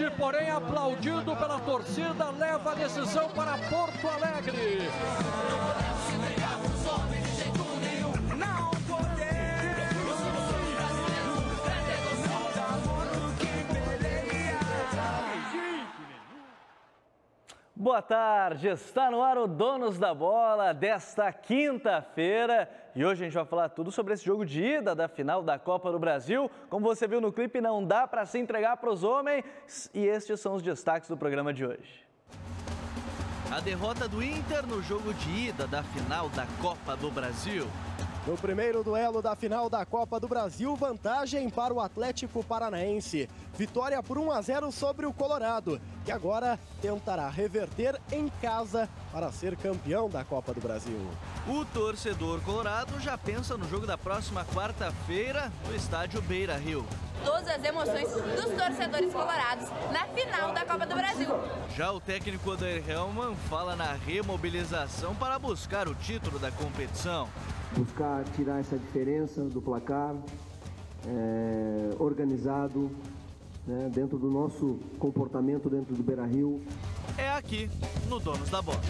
humilde, porém aplaudido pela torcida, leva a decisão para Porto Alegre. Boa tarde, está no ar o Donos da Bola desta quinta-feira e hoje a gente vai falar tudo sobre esse jogo de ida da final da Copa do Brasil. Como você viu no clipe, não dá para se entregar para os homens e estes são os destaques do programa de hoje. A derrota do Inter no jogo de ida da final da Copa do Brasil. No primeiro duelo da final da Copa do Brasil, vantagem para o Atlético Paranaense. Vitória por 1-0 sobre o Colorado, que agora tentará reverter em casa para ser campeão da Copa do Brasil. O torcedor colorado já pensa no jogo da próxima quarta-feira no estádio Beira-Rio. Todas as emoções dos torcedores colorados na final da Copa do Brasil. Já o técnico Odair Hellmann fala na remobilização para buscar o título da competição. Buscar tirar essa diferença do placar, organizado, né, dentro do nosso comportamento dentro do Beira-Rio. É aqui, no Donos da Bola.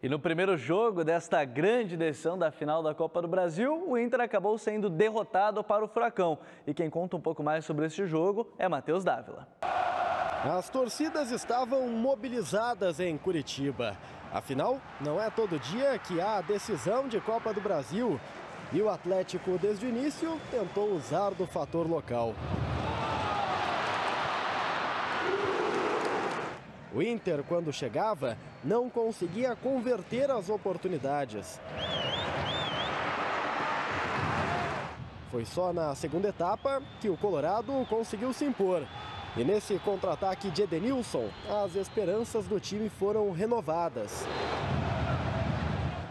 E no primeiro jogo desta grande decisão da final da Copa do Brasil, o Inter acabou sendo derrotado para o Furacão. E quem conta um pouco mais sobre este jogo é Matheus Dávila. As torcidas estavam mobilizadas em Curitiba. Afinal, não é todo dia que há a decisão de Copa do Brasil. E o Atlético, desde o início, tentou usar do fator local. O Inter, quando chegava, não conseguia converter as oportunidades. Foi só na segunda etapa que o Colorado conseguiu se impor. E nesse contra-ataque de Edenilson, as esperanças do time foram renovadas.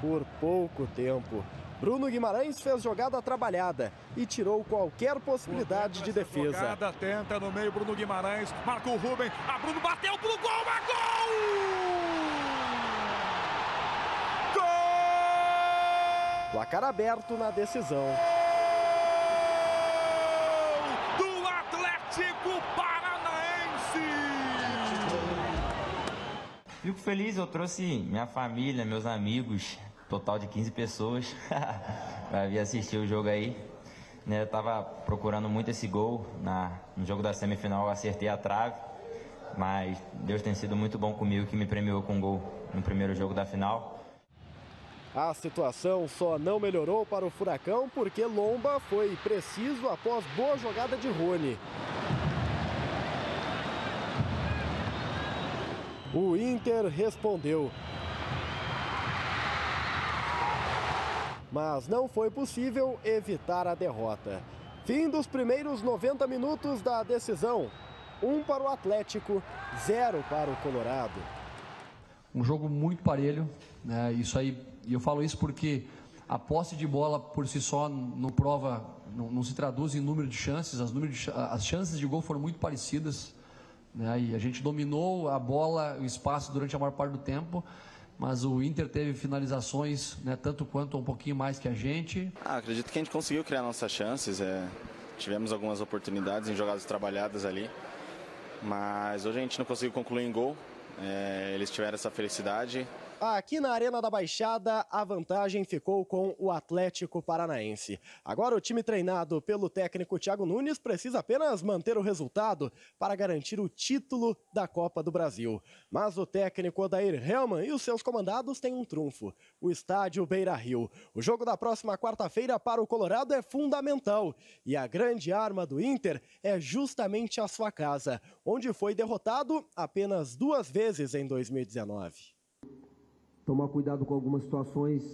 Por pouco tempo, Bruno Guimarães fez jogada trabalhada e tirou qualquer possibilidade de defesa. Jogada, tenta no meio, Bruno Guimarães, marca o Rubem, a Bruno bateu pro gol, é gol! Gol! Placar aberto na decisão. Do Atlético Paranaense! Fico feliz, eu trouxe minha família, meus amigos, total de 15 pessoas para vir assistir o jogo aí. Eu estava procurando muito esse gol no jogo da semifinal, eu acertei a trave, mas Deus tem sido muito bom comigo, que me premiou com um gol no primeiro jogo da final. A situação só não melhorou para o Furacão porque Lomba foi preciso após boa jogada de Rony. O Inter respondeu. Mas não foi possível evitar a derrota. Fim dos primeiros 90 minutos da decisão. 1 para o Atlético, 0 para o Colorado. Um jogo muito parelho, né? Isso aí, e eu falo isso porque a posse de bola por si só não se traduz em número de chances. As chances de gol foram muito parecidas, né? E a gente dominou a bola, o espaço durante a maior parte do tempo. Mas o Inter teve finalizações, né, tanto quanto um pouquinho mais que a gente. Acredito que a gente conseguiu criar nossas chances. Tivemos algumas oportunidades em jogadas trabalhadas ali. Mas hoje a gente não conseguiu concluir em gol. Eles tiveram essa felicidade. Aqui na Arena da Baixada, a vantagem ficou com o Atlético Paranaense. Agora o time treinado pelo técnico Thiago Nunes precisa apenas manter o resultado para garantir o título da Copa do Brasil. Mas o técnico Odair Hellmann e os seus comandados têm um trunfo: o estádio Beira-Rio. O jogo da próxima quarta-feira para o Colorado é fundamental. E a grande arma do Inter é justamente a sua casa, onde foi derrotado apenas 2 vezes em 2019. Tomar cuidado com algumas situações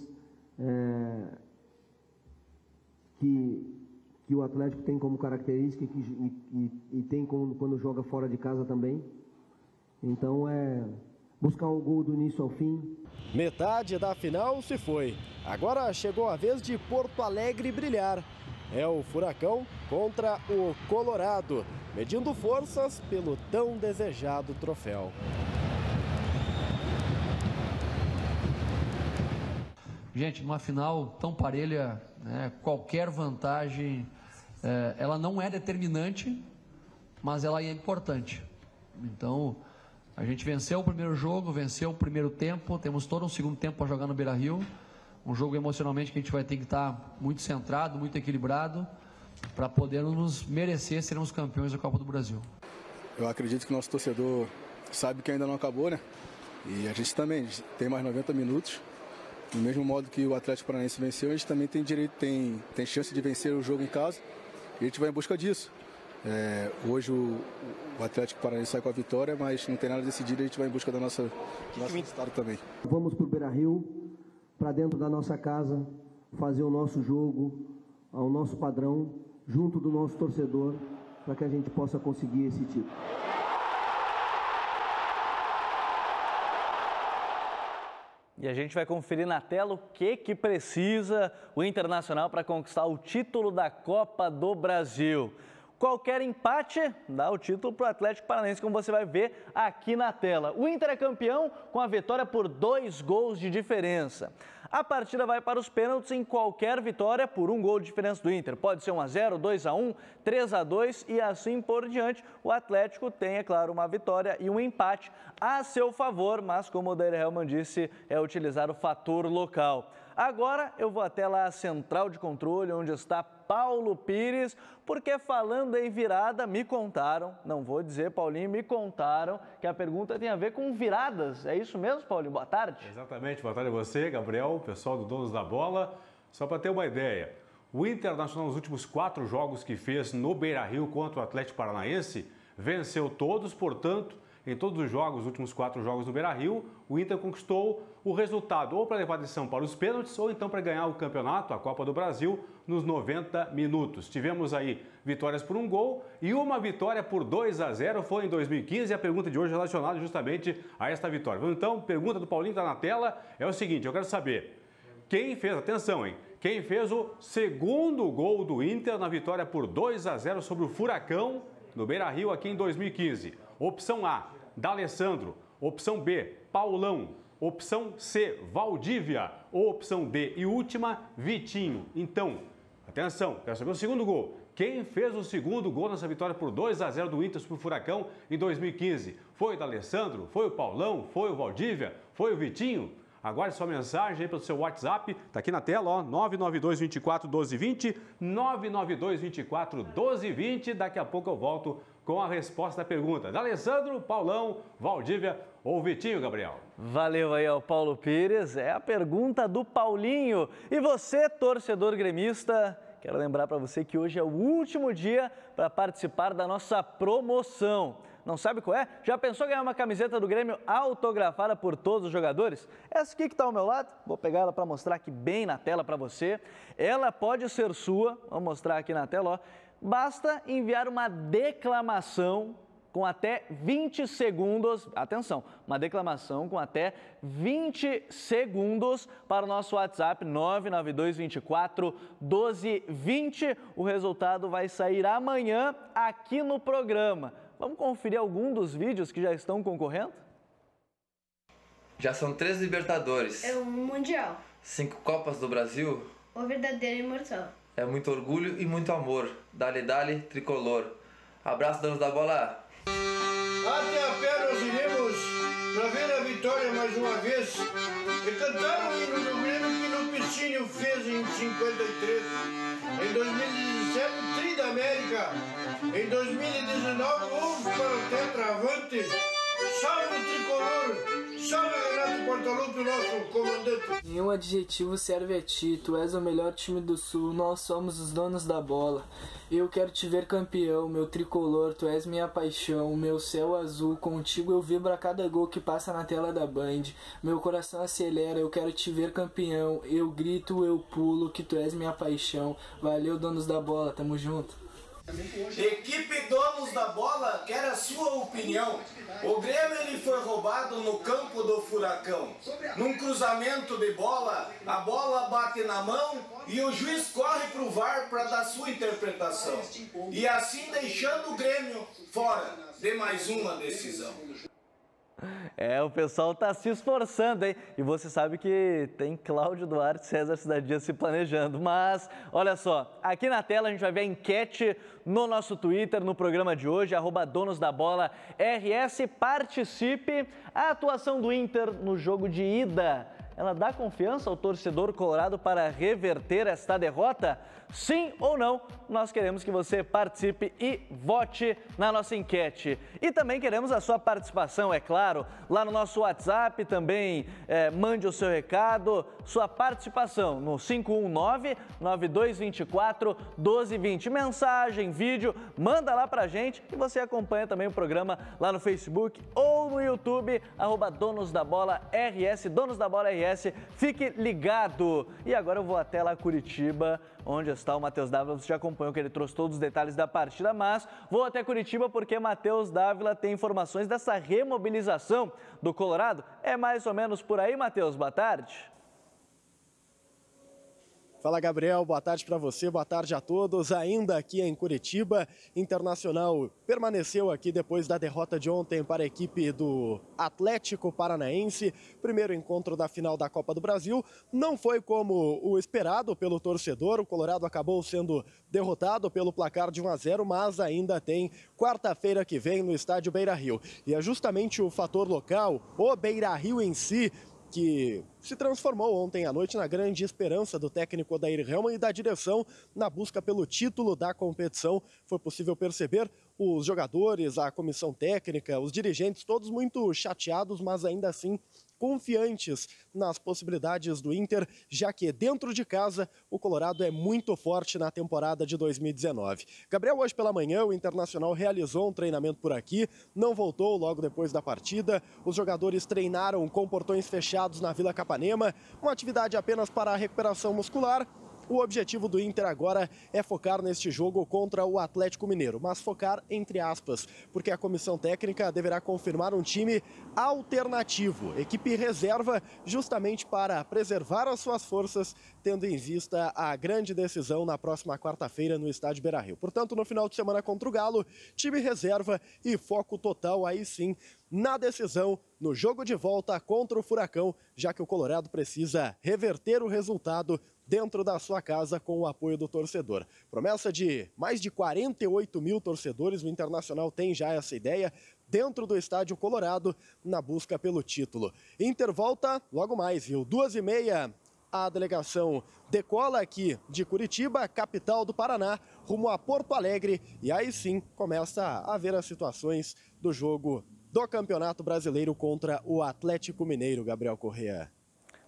que o Atlético tem como característica e tem quando joga fora de casa também. Então buscar um gol do início ao fim. Metade da final se foi. Agora chegou a vez de Porto Alegre brilhar. É o Furacão contra o Colorado, medindo forças pelo tão desejado troféu. Gente, numa final tão parelha, né, qualquer vantagem ela não é determinante, mas ela é importante. Então, a gente venceu o primeiro jogo, venceu o primeiro tempo, temos todo um segundo tempo para jogar no Beira-Rio, um jogo emocionalmente que a gente vai ter que estar muito centrado, muito equilibrado, para podermos merecer sermos campeões da Copa do Brasil. Eu acredito que o nosso torcedor sabe que ainda não acabou, né? E a gente também tem mais 90 minutos. Do mesmo modo que o Atlético Paranaense venceu, a gente também tem direito, tem chance de vencer o jogo em casa. E a gente vai em busca disso. Hoje o Atlético Paranaense sai com a vitória, mas não tem nada decidido, a gente vai em busca do nosso resultado também. Vamos para o Beira-Rio, para dentro da nossa casa, fazer o nosso jogo, ao nosso padrão, junto do nosso torcedor, para que a gente possa conseguir esse título. E a gente vai conferir na tela o que precisa o Internacional para conquistar o título da Copa do Brasil. Qualquer empate dá o título para o Atlético Paranaense, como você vai ver aqui na tela. O Inter é campeão com a vitória por 2 gols de diferença. A partida vai para os pênaltis em qualquer vitória por 1 gol de diferença do Inter. Pode ser 1-0, 2-1, 3-2 e assim por diante. O Atlético tem, é claro, uma vitória e um empate a seu favor, mas como o Odair Hellmann disse, é utilizar o fator local. Agora eu vou até lá a central de controle, onde está Paulo Pires, porque falando em virada, me contaram, não vou dizer, Paulinho, me contaram que a pergunta tem a ver com viradas. É isso mesmo, Paulinho? Boa tarde. Exatamente, boa tarde a você, Gabriel, pessoal do Donos da Bola. Só para ter uma ideia, o Internacional nos últimos 4 jogos que fez no Beira-Rio contra o Atlético Paranaense, venceu todos, portanto, em todos os jogos, os últimos 4 jogos do Beira-Rio, o Inter conquistou o resultado ou para levar a decisão para os pênaltis ou então para ganhar o campeonato, a Copa do Brasil, nos 90 minutos. Tivemos aí vitórias por 1 gol e uma vitória por 2-0, foi em 2015, e a pergunta de hoje é relacionada justamente a esta vitória. Então, pergunta do Paulinho está na tela, é o seguinte, eu quero saber, quem fez, atenção, hein? Quem fez o segundo gol do Inter na vitória por 2-0 sobre o Furacão no Beira-Rio aqui em 2015? Opção A, D'Alessandro. Opção B, Paulão. Opção C, Valdívia. Ou opção D e última, Vitinho. Então, atenção, quero saber o segundo gol. Quem fez o segundo gol nessa vitória por 2-0 do Inter sobre o Furacão em 2015? Foi o D'Alessandro? Foi o Paulão? Foi o Valdívia? Foi o Vitinho? Aguarde sua mensagem aí pelo seu WhatsApp, tá aqui na tela, ó, 992 24 12 20, 992 24 12 20. Daqui a pouco eu volto com a resposta da pergunta. D'Alessandro, Paulão, Valdívia ou Vitinho, Gabriel? Valeu aí ao Paulo Pires, é a pergunta do Paulinho. E você, torcedor gremista, quero lembrar para você que hoje é o último dia para participar da nossa promoção. Não sabe qual é? Já pensou em ganhar uma camiseta do Grêmio autografada por todos os jogadores? Essa aqui que está ao meu lado, vou pegar ela para mostrar aqui bem na tela para você. Ela pode ser sua, vou mostrar aqui na tela, ó. Basta enviar uma declamação com até 20 segundos, atenção, uma declamação com até 20 segundos para o nosso WhatsApp 992 24 12 20. O resultado vai sair amanhã aqui no programa. Vamos conferir algum dos vídeos que já estão concorrendo? Já são 3 Libertadores. É um Mundial. 5 Copas do Brasil. O verdadeiro imortal. É muito orgulho e muito amor. Dale, dale, tricolor. Abraço, donos da bola. Até a pé nós iremos para ver a vitória mais uma vez e cantar o hino do Grêmio que no Piscínio fez em 53. Em 2017, Tri da América. Em 2019, vamos para o Tetravante. Salve o tricolor! Salve Renato Portaluppi, nosso comandante! Nenhum adjetivo serve a ti, tu és o melhor time do Sul, nós somos os donos da bola. Eu quero te ver campeão, meu tricolor, tu és minha paixão, meu céu azul, contigo eu vibro a cada gol que passa na tela da Band. Meu coração acelera, eu quero te ver campeão, eu grito, eu pulo, que tu és minha paixão. Valeu, donos da bola, tamo junto. Equipe Donos da Bola quer a sua opinião. O Grêmio ele foi roubado no campo do Furacão. Num cruzamento de bola, a bola bate na mão e o juiz corre pro VAR para dar sua interpretação. E assim deixando o Grêmio fora de mais uma decisão. O pessoal tá se esforçando, hein? E você sabe que tem Cláudio Duarte e César Cidadinha se planejando. Mas, olha só, aqui na tela a gente vai ver a enquete no nosso Twitter, no programa de hoje, @donosdabolaRS. Participe. A atuação do Inter no jogo de ida, ela dá confiança ao torcedor colorado para reverter esta derrota? Sim ou não? Nós queremos que você participe e vote na nossa enquete. E também queremos a sua participação, é claro, lá no nosso WhatsApp também. Mande o seu recado, sua participação no 519-9224-1220. Mensagem, vídeo, manda lá pra gente e você acompanha também o programa lá no Facebook ou no YouTube, @donosdabolaRS, Donos da Bola RS. Fique ligado. E agora eu vou até lá Curitiba, onde está o Matheus Dávila. Você já acompanhou que ele trouxe todos os detalhes da partida, mas vou até Curitiba porque Matheus Dávila tem informações dessa remobilização do Colorado. É mais ou menos por aí, Matheus? Boa tarde. Fala, Gabriel, boa tarde para você, boa tarde a todos. Ainda aqui em Curitiba, Internacional permaneceu aqui depois da derrota de ontem para a equipe do Atlético Paranaense. Primeiro encontro da final da Copa do Brasil. Não foi como o esperado pelo torcedor, o Colorado acabou sendo derrotado pelo placar de 1-0, mas ainda tem quarta-feira que vem no estádio Beira-Rio. E é justamente o fator local, o Beira-Rio em si, que se transformou ontem à noite na grande esperança do técnico Odair Hellmann e da direção na busca pelo título da competição. Foi possível perceber os jogadores, a comissão técnica, os dirigentes, todos muito chateados, mas ainda assim confiantes nas possibilidades do Inter, já que dentro de casa o Colorado é muito forte na temporada de 2019. Gabriel, hoje pela manhã o Internacional realizou um treinamento por aqui, não voltou logo depois da partida. Os jogadores treinaram com portões fechados na Vila Capanema, uma atividade apenas para a recuperação muscular. O objetivo do Inter agora é focar neste jogo contra o Atlético Mineiro, mas focar entre aspas, porque a comissão técnica deverá confirmar um time alternativo, equipe reserva, justamente para preservar as suas forças, tendo em vista a grande decisão na próxima quarta-feira no estádio Beira-Rio. Portanto, no final de semana contra o Galo, time reserva e foco total aí sim na decisão, no jogo de volta contra o Furacão, já que o Colorado precisa reverter o resultado dentro da sua casa com o apoio do torcedor. Promessa de mais de 48 mil torcedores, o Internacional tem já essa ideia, dentro do estádio Colorado, na busca pelo título. Inter volta logo mais, viu? 2h30, a delegação decola aqui de Curitiba, capital do Paraná, rumo a Porto Alegre, e aí sim começa a ver as situações do jogo do Campeonato Brasileiro contra o Atlético Mineiro, Gabriel Correa.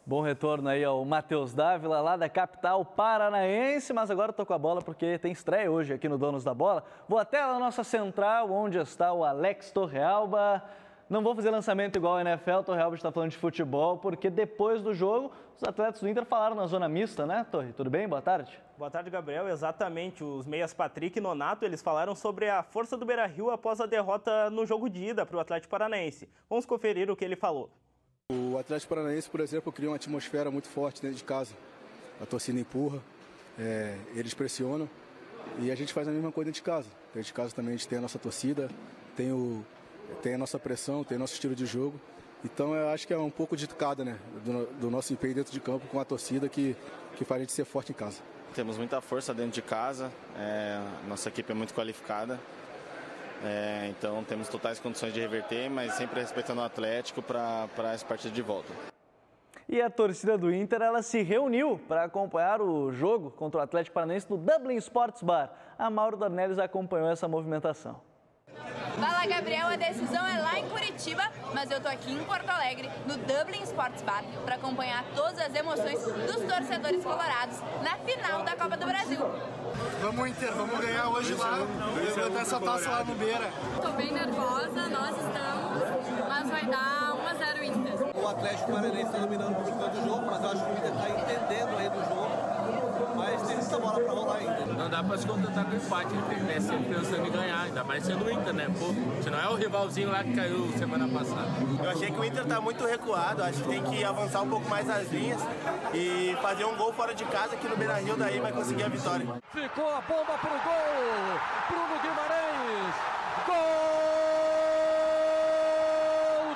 Bom retorno aí ao Matheus Dávila, lá da capital paranaense, mas agora eu tô com a bola porque tem estreia hoje aqui no Donos da Bola. Vou até a nossa central, onde está o Alex Torrealba. Não vou fazer lançamento igual ao NFL, Torrealba está falando de futebol, porque depois do jogo, os atletas do Inter falaram na zona mista, né, Torre? Tudo bem? Boa tarde. Boa tarde, Gabriel. Exatamente, os meias Patrick e Nonato, eles falaram sobre a força do Beira-Rio após a derrota no jogo de ida para o Atlético Paranaense. Vamos conferir o que ele falou. O Atlético Paranaense, por exemplo, cria uma atmosfera muito forte dentro de casa. A torcida empurra, eles pressionam e a gente faz a mesma coisa dentro de casa. Dentro de casa também a gente tem a nossa torcida, tem a nossa pressão, tem o nosso estilo de jogo. Então eu acho que é um pouco de cada, né, do nosso empenho dentro de campo com a torcida que faz a gente ser forte em casa. Temos muita força dentro de casa, nossa equipe é muito qualificada. Então temos totais condições de reverter, mas sempre respeitando o Atlético para essa partida de volta. E a torcida do Inter, ela se reuniu para acompanhar o jogo contra o Atlético Paranaense no Dublin Sports Bar. A Mauro Dornelles acompanhou essa movimentação. Fala, Gabriel, a decisão é lá em Curitiba, mas eu tô aqui em Porto Alegre, no Dublin Sports Bar, para acompanhar todas as emoções dos torcedores colorados na final da Copa do Brasil. Vamos Inter, vamos ganhar hoje lá, levantar essa taça lá no Beira. Tô bem nervosa, nós estamos, mas vai dar 1-0 Inter. O Atlético Paranaense está dominando por enquanto o jogo, mas eu acho que o Inter está entendendo aí do jogo, mas tem muita bola para rolar ainda. Não dá para se contentar com o empate, tem que ter sempre pensando em ganhar, ainda mais sendo o Inter, né? Pô, senão é o rivalzinho lá que caiu semana passada. Eu achei que o Inter está muito recuado, acho que tem que avançar um pouco mais as linhas e fazer um gol fora de casa aqui no Beira-Rio, daí vai conseguir a vitória. Ficou a bomba pro gol, Bruno Guimarães, gol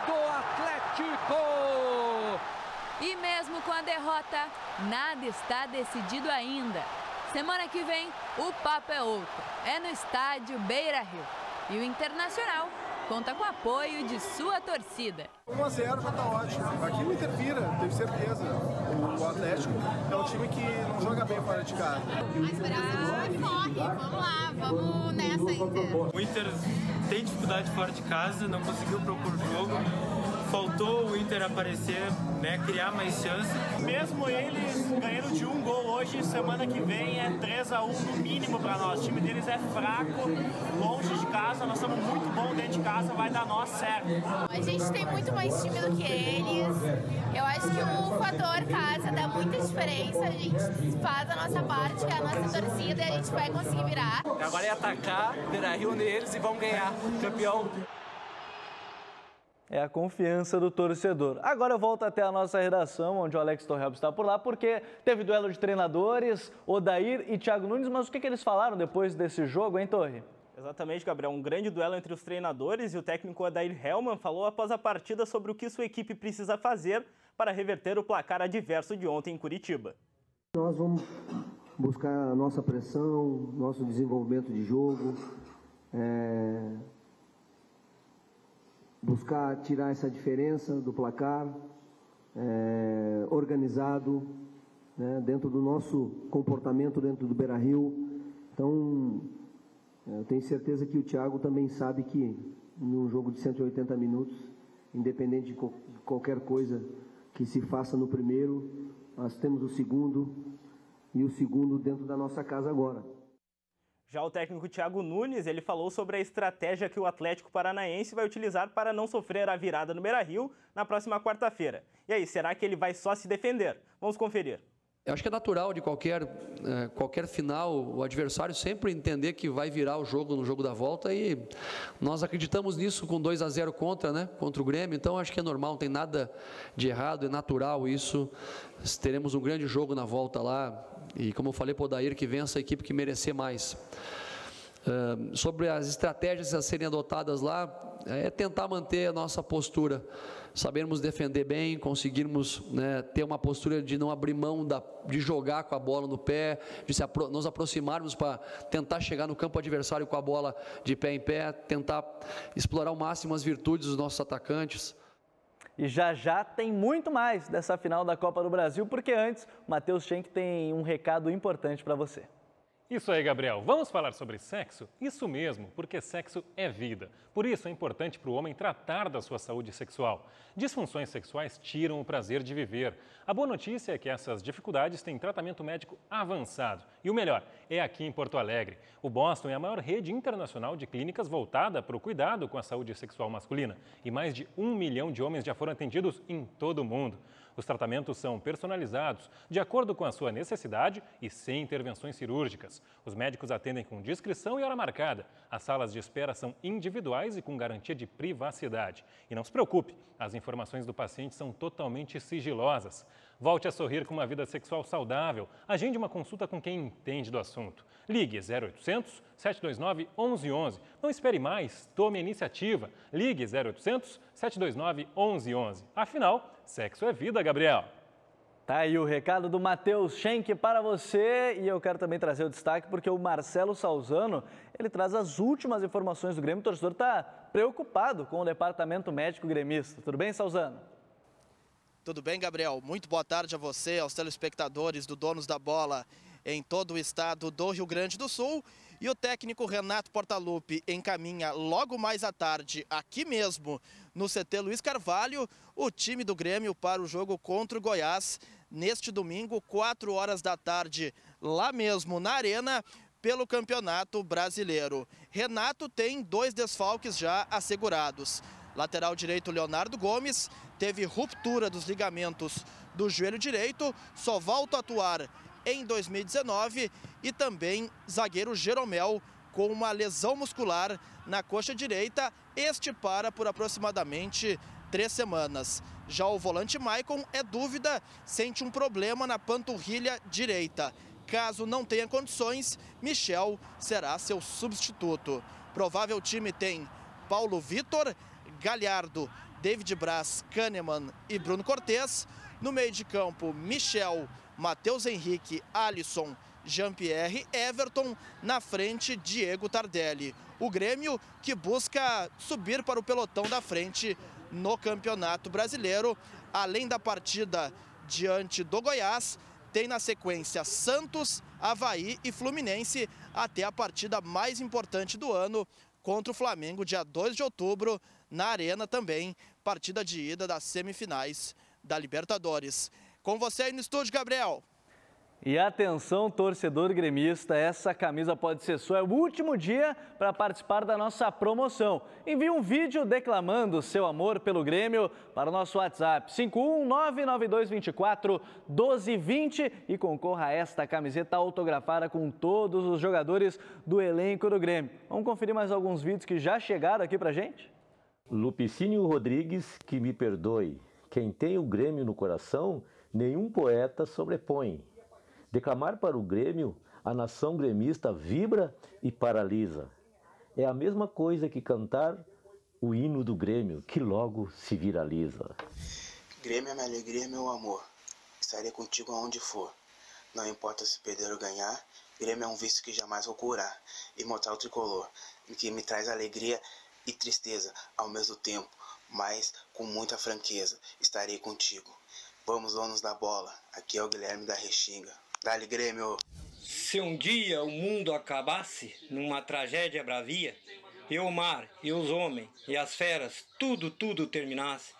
do a derrota, nada está decidido ainda. Semana que vem, o papo é outro. É no estádio Beira-Rio. E o Internacional conta com o apoio de sua torcida. 1 a 0 já tá ótimo. Aqui o Inter vira, tenho certeza. O Atlético é um time que não joga bem fora de casa. A esperança corre, vamos lá, vamos nessa, Inter. O Inter tem dificuldade fora de casa, não conseguiu propor jogo. Faltou o Inter aparecer, né, criar mais chance. Mesmo eles ganhando de 1 gol hoje, semana que vem é 3 a 1 no mínimo para nós. O time deles é fraco, longe de casa, nós estamos muito bons dentro de casa, vai dar nós certo. A gente tem muito mais time do que eles. Eu acho que o fator casa dá muita diferença. A gente faz a nossa parte, que é a nossa torcida, e a gente vai conseguir virar. Agora é atacar, Beira-Rio neles e vamos ganhar. Campeão. É a confiança do torcedor. Agora eu volto até a nossa redação, onde o Alex Torrelb está por lá, porque teve duelo de treinadores, Odair e Thiago Nunes, mas o que eles falaram depois desse jogo, hein, Torre? Exatamente, Gabriel. Um grande duelo entre os treinadores, e o técnico Odair Hellmann falou após a partida sobre o que sua equipe precisa fazer para reverter o placar adverso de ontem em Curitiba. Nós vamos buscar a nossa pressão, nosso desenvolvimento de jogo, buscar tirar essa diferença do placar, organizado, né, dentro do nosso comportamento dentro do Beira-Rio. Então, eu tenho certeza que o Thiago também sabe que num jogo de 180 minutos, independente de qualquer coisa que se faça no primeiro, nós temos o segundo, e o segundo dentro da nossa casa agora. Já o técnico Thiago Nunes, ele falou sobre a estratégia que o Atlético Paranaense vai utilizar para não sofrer a virada no Beira-Rio na próxima quarta-feira. E aí, será que ele vai só se defender? Vamos conferir. Eu acho que é natural de qualquer final o adversário sempre entender que vai virar o jogo no jogo da volta, e nós acreditamos nisso com 2 a 0 contra o Grêmio, então acho que é normal, não tem nada de errado, é natural isso. Teremos um grande jogo na volta lá, e como eu falei para o Odair, que vença a equipe que merecer mais. Sobre as estratégias a serem adotadas lá, é tentar manter a nossa postura, sabermos defender bem, conseguirmos, né, ter uma postura de não abrir mão de jogar com a bola no pé, de nos aproximarmos para tentar chegar no campo adversário com a bola de pé em pé, tentar explorar ao máximo as virtudes dos nossos atacantes. E já tem muito mais dessa final da Copa do Brasil, porque antes, o Matheus Schenck tem um recado importante para você. Isso aí, Gabriel. Vamos falar sobre sexo? Isso mesmo, porque sexo é vida. Por isso é importante para o homem tratar da sua saúde sexual. Disfunções sexuais tiram o prazer de viver. A boa notícia é que essas dificuldades têm tratamento médico avançado. E o melhor, é aqui em Porto Alegre. O Boston é a maior rede internacional de clínicas voltada para o cuidado com a saúde sexual masculina. E mais de 1 milhão de homens já foram atendidos em todo o mundo. Os tratamentos são personalizados, de acordo com a sua necessidade e sem intervenções cirúrgicas. Os médicos atendem com discrição e hora marcada. As salas de espera são individuais e com garantia de privacidade. E não se preocupe, as informações do paciente são totalmente sigilosas. Volte a sorrir com uma vida sexual saudável. Agende uma consulta com quem entende do assunto. Ligue 0800 729 1111. Não espere mais, tome a iniciativa. Ligue 0800 729 1111. Afinal, sexo é vida, Gabriel. Tá aí o recado do Matheus Schenck para você, e eu quero também trazer o destaque porque o Marcelo Salzano, ele traz as últimas informações do Grêmio. O torcedor está preocupado com o departamento médico gremista. Tudo bem, Salzano? Tudo bem, Gabriel? Muito boa tarde a você, aos telespectadores do Donos da Bola em todo o estado do Rio Grande do Sul. E o técnico Renato Portaluppi encaminha logo mais à tarde, aqui mesmo, no CT Luiz Carvalho, o time do Grêmio para o jogo contra o Goiás, neste domingo, 4 horas da tarde, lá mesmo na Arena, pelo Campeonato Brasileiro. Renato tem 2 desfalques já assegurados. Lateral direito Leonardo Gomes teve ruptura dos ligamentos do joelho direito, só volta a atuar em 2019, e também zagueiro Jeromel com uma lesão muscular na coxa direita, este para por aproximadamente 3 semanas. Já o volante Maicon é dúvida, sente um problema na panturrilha direita. Caso não tenha condições, Michel será seu substituto. Provável time tem Paulo Vitor, Galhardo, David Braz, Kahneman e Bruno Cortes. No meio de campo, Michel, Matheus Henrique, Alisson, Jean-Pierre, Everton, na frente, Diego Tardelli. O Grêmio que busca subir para o pelotão da frente no Campeonato Brasileiro. Além da partida diante do Goiás, tem na sequência Santos, Avaí e Fluminense até a partida mais importante do ano contra o Flamengo, dia 2 de outubro, na Arena também, partida de ida das semifinais da Libertadores. Com você aí no estúdio, Gabriel. E atenção, torcedor gremista, essa camisa pode ser sua. É o último dia para participar da nossa promoção. Envie um vídeo declamando seu amor pelo Grêmio para o nosso WhatsApp 51992241220 e concorra a esta camiseta autografada com todos os jogadores do elenco do Grêmio. Vamos conferir mais alguns vídeos que já chegaram aqui pra gente? Lupicínio Rodrigues, que me perdoe. Quem tem o Grêmio no coração, nenhum poeta sobrepõe. Declamar para o Grêmio, a nação gremista vibra e paralisa. É a mesma coisa que cantar o hino do Grêmio, que logo se viraliza. Grêmio é minha alegria, meu amor. Estarei contigo aonde for. Não importa se perder ou ganhar, Grêmio é um vício que jamais vou curar. Imortal tricolor, que me traz alegria e tristeza ao mesmo tempo, mas com muita franqueza. Estarei contigo. Vamos, donos da bola. Aqui é o Guilherme da Restinga. Dale, Grêmio! Se um dia o mundo acabasse numa tragédia bravia, e o mar, e os homens, e as feras, tudo terminasse,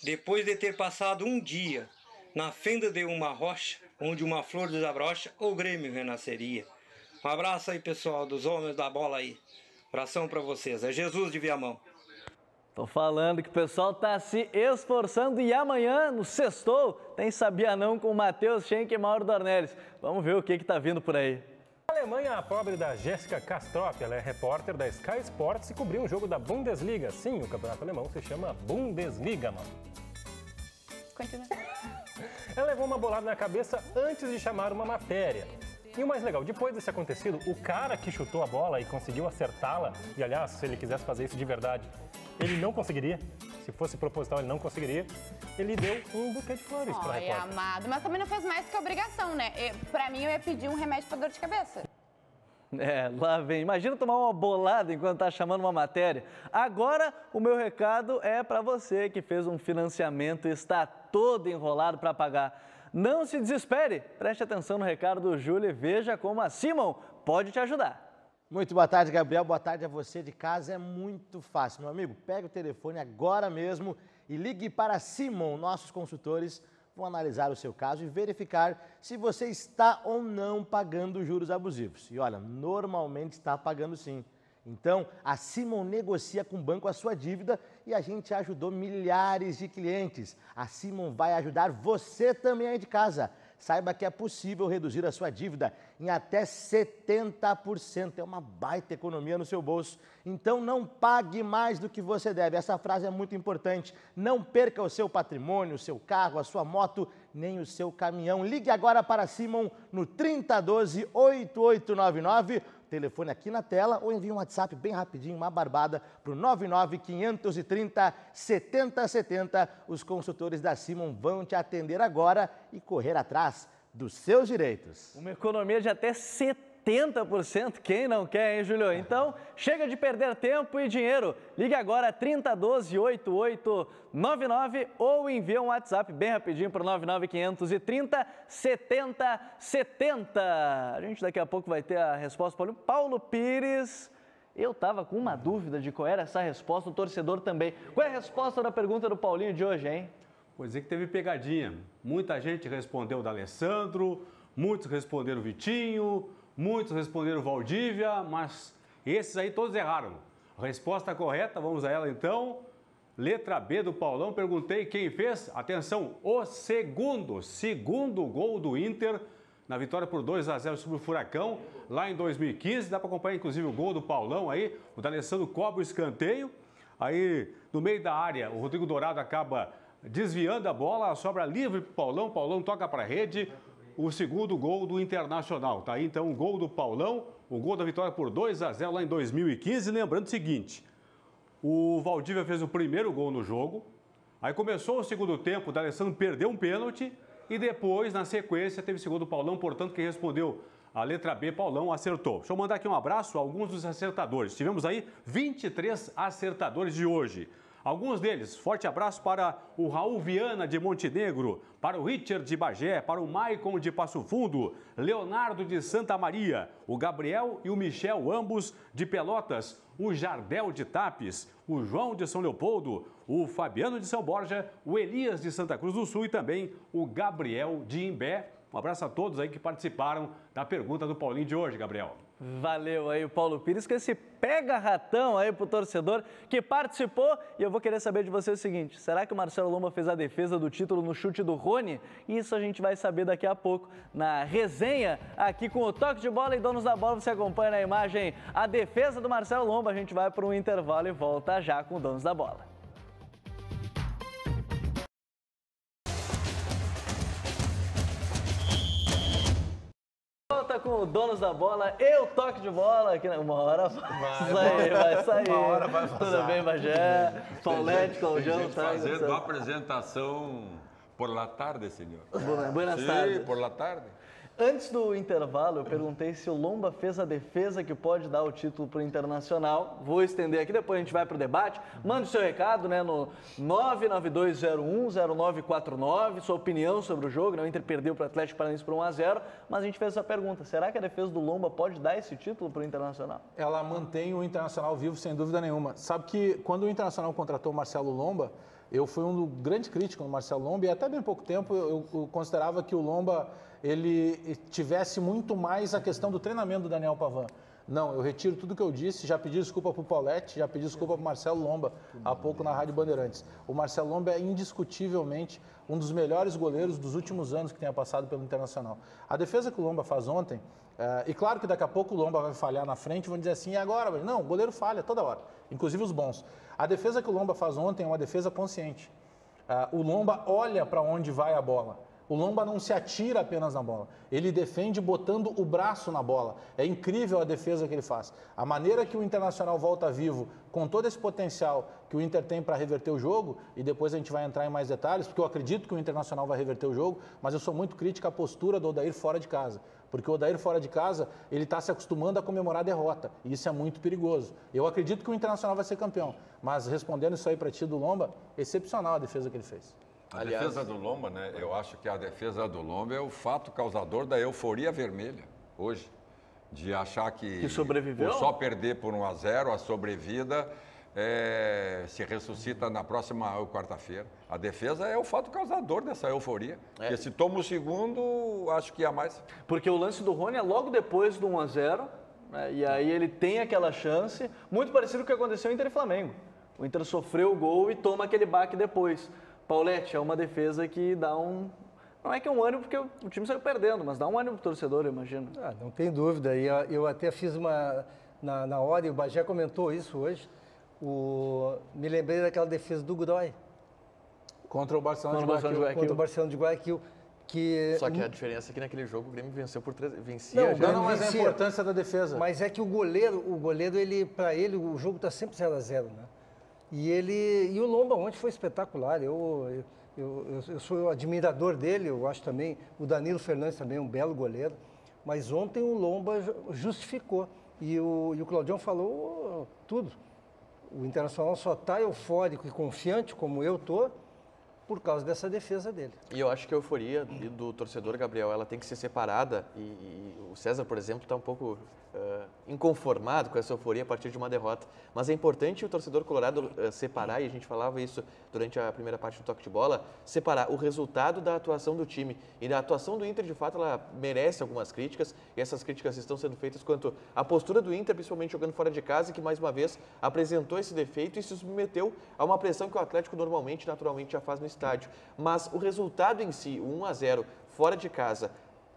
depois de ter passado um dia na fenda de uma rocha, onde uma flor desabrocha, o Grêmio renasceria. Um abraço aí, pessoal, dos homens da bola aí. Abração pra vocês. É Jesus de Viamão. Tô falando que o pessoal tá se esforçando e amanhã, no Sextou, tem Sabia Não com Matheus Schenck e Mauro Dornelles. Vamos ver o que tá vindo por aí. A Alemanha, a pobre da Jessica Kastrop, ela é repórter da Sky Sports e cobriu um jogo da Bundesliga. Sim, o campeonato alemão se chama Bundesliga, mano. Continua. Ela levou uma bolada na cabeça antes de chamar uma matéria. E o mais legal, depois desse acontecido, o cara que chutou a bola e conseguiu acertá-la, e aliás, se ele quisesse fazer isso de verdade, ele não conseguiria. Se fosse proposital, ele não conseguiria. Ele deu um buquê de flores para a repórter. Amado, mas também não fez mais que obrigação, né? Pra mim, eu ia pedir um remédio para dor de cabeça. É, lá vem. Imagina tomar uma bolada enquanto tá chamando uma matéria. Agora, o meu recado é para você que fez um financiamento e está todo enrolado para pagar. Não se desespere, preste atenção no recado do Júlio e veja como a Simon pode te ajudar. Muito boa tarde, Gabriel. Boa tarde a você de casa. É muito fácil, meu amigo. Pega o telefone agora mesmo e ligue para a Simon. Nossos consultores vão analisar o seu caso e verificar se você está ou não pagando juros abusivos. E olha, normalmente está pagando sim. Então, a Simon negocia com o banco a sua dívida e a gente ajudou milhares de clientes. A Simon vai ajudar você também aí de casa. Saiba que é possível reduzir a sua dívida em até 70%. É uma baita economia no seu bolso. Então, não pague mais do que você deve. Essa frase é muito importante. Não perca o seu patrimônio, o seu carro, a sua moto, nem o seu caminhão. Ligue agora para a Simon no 3012-8899. Telefone aqui na tela ou envie um WhatsApp bem rapidinho, uma barbada, para o 99530-7070. Os consultores da Simon vão te atender agora e correr atrás dos seus direitos. Uma economia de até 70%, quem não quer, hein, Júlio? Então, chega de perder tempo e dinheiro. Ligue agora 3012-8899 ou envie um WhatsApp bem rapidinho para o 99530-7070. A gente daqui a pouco vai ter a resposta para o Paulo Pires. Eu estava com uma dúvida de qual era essa resposta, o torcedor também. Qual é a resposta da pergunta do Paulinho de hoje, hein? Pois é que teve pegadinha. Muita gente respondeu da Alessandro, muitos responderam Vitinho, muitos responderam Valdívia, mas esses aí todos erraram. A resposta correta, vamos a ela então. Letra B do Paulão, perguntei quem fez. Atenção, o segundo gol do Inter na vitória por 2-0 sobre o Furacão, lá em 2015. Dá para acompanhar inclusive o gol do Paulão aí. O D'Alessandro cobra o escanteio. Aí no meio da área, o Rodrigo Dourado acaba desviando a bola, sobra livre para o Paulão. Paulão toca para a rede. O segundo gol do Internacional. Tá aí então o gol do Paulão, o gol da vitória por 2-0 lá em 2015. Lembrando o seguinte, o Valdívia fez o primeiro gol no jogo, Aí começou o segundo tempo, o D'Alessandro perdeu um pênalti e depois, na sequência, teve segundo o Paulão, portanto, quem respondeu a letra B, Paulão, acertou. Deixa eu mandar aqui um abraço a alguns dos acertadores. Tivemos aí 23 acertadores de hoje. Alguns deles, forte abraço para o Raul Viana de Montenegro, para o Richard de Bagé, para o Maicon de Passo Fundo, Leonardo de Santa Maria, o Gabriel e o Michel, ambos de Pelotas, o Jardel de Tapes, o João de São Leopoldo, o Fabiano de São Borja, o Elias de Santa Cruz do Sul e também o Gabriel de Imbé. Um abraço a todos aí que participaram da pergunta do Paulinho de hoje, Gabriel. Valeu aí o Paulo Pires com esse pega-ratão aí pro torcedor que participou. E eu vou querer saber de você o seguinte: será que o Marcelo Lomba fez a defesa do título no chute do Rony? Isso a gente vai saber daqui a pouco na resenha aqui com o Toque de Bola e Donos da Bola. Você acompanha na imagem a defesa do Marcelo Lomba. A gente vai para um intervalo e volta já com o Donos da Bola. Com o Donos da Bola e o Toque de Bola aqui uma hora vai sair. Uma hora vai passar. Tudo bem, Bagé? Paulete, Claudião, tá? Fazendo a apresentação por la tarde, senhor. Buenas tardes. Por la tarde. Antes do intervalo, eu perguntei se o Lomba fez a defesa que pode dar o título para o Internacional. Vou estender aqui, depois a gente vai para o debate. Mande o seu recado, né, no 992010949, sua opinião sobre o jogo. Né? O Inter perdeu para o Atlético Paranaense por 1-0, mas a gente fez essa pergunta: será que a defesa do Lomba pode dar esse título para o Internacional? Ela mantém o Internacional vivo, sem dúvida nenhuma. Sabe que quando o Internacional contratou o Marcelo Lomba, eu fui um grande crítico do Marcelo Lomba e até bem pouco tempo eu considerava que o Lomba ele tivesse muito mais a questão do treinamento do Daniel Pavan. Não, eu retiro tudo que eu disse, já pedi desculpa para o Paulete, já pedi desculpa para o Marcelo Lomba há pouco na Rádio Bandeirantes. O Marcelo Lomba é indiscutivelmente um dos melhores goleiros dos últimos anos que tenha passado pelo Internacional. A defesa que o Lomba faz ontem, e claro que daqui a pouco o Lomba vai falhar na frente, vão dizer assim, e agora? Não, o goleiro falha toda hora, inclusive os bons. A defesa que o Lomba faz ontem é uma defesa consciente. O Lomba olha para onde vai a bola. O Lomba não se atira apenas na bola, ele defende botando o braço na bola. É incrível a defesa que ele faz. A maneira que o Internacional volta vivo, com todo esse potencial que o Inter tem para reverter o jogo, e depois a gente vai entrar em mais detalhes, porque eu acredito que o Internacional vai reverter o jogo, mas eu sou muito crítico à postura do Odair fora de casa. Porque o Odair fora de casa, ele está se acostumando a comemorar a derrota, e isso é muito perigoso. Eu acredito que o Internacional vai ser campeão, mas respondendo isso aí para ti do Lomba, excepcional a defesa que ele fez. A defesa do Lomba, né? Eu acho que a defesa do Lomba é o fato causador da euforia vermelha hoje. De achar que sobreviveu? Por só perder por 1-0, a sobrevida se ressuscita na próxima quarta-feira. A defesa é o fato causador dessa euforia. Porque se toma o segundo, acho que ia mais. Porque o lance do Rony é logo depois do 1-0, né? E aí ele tem aquela chance, muito parecido com o que aconteceu no Inter e Flamengo. O Inter sofreu o gol e toma aquele baque depois. Paulete, é uma defesa que dá um... Não é que é um ânimo porque o time saiu perdendo, mas dá um ânimo pro torcedor, eu imagino. Não tem dúvida. E eu até fiz uma... Na hora, e o Bagé comentou isso hoje, me lembrei daquela defesa do Godoy. Contra o Barcelona de Guayaquil. Só que a diferença é que naquele jogo o Grêmio venceu por 3... Não, mas a importância da defesa. Mas é que o goleiro, para ele, o jogo está sempre 0-0, né? E o Lomba ontem foi espetacular. Eu sou admirador dele, eu acho também. O Danilo Fernandes também é um belo goleiro. Mas ontem o Lomba justificou. E o Claudião falou tudo. O Internacional só está eufórico e confiante, como eu estou, por causa dessa defesa dele. E eu acho que a euforia do torcedor, Gabriel, ela tem que ser separada. E o César, por exemplo, está um pouco inconformado com essa euforia a partir de uma derrota. Mas é importante o torcedor colorado separar, e a gente falava isso durante a primeira parte do Toque de Bola, separar o resultado da atuação do time. E a atuação do Inter, de fato, ela merece algumas críticas, e essas críticas estão sendo feitas quanto à postura do Inter, principalmente jogando fora de casa, que mais uma vez apresentou esse defeito e se submeteu a uma pressão que o Atlético normalmente, naturalmente, já faz no estádio. Mas o resultado em si, o 1-0, fora de casa,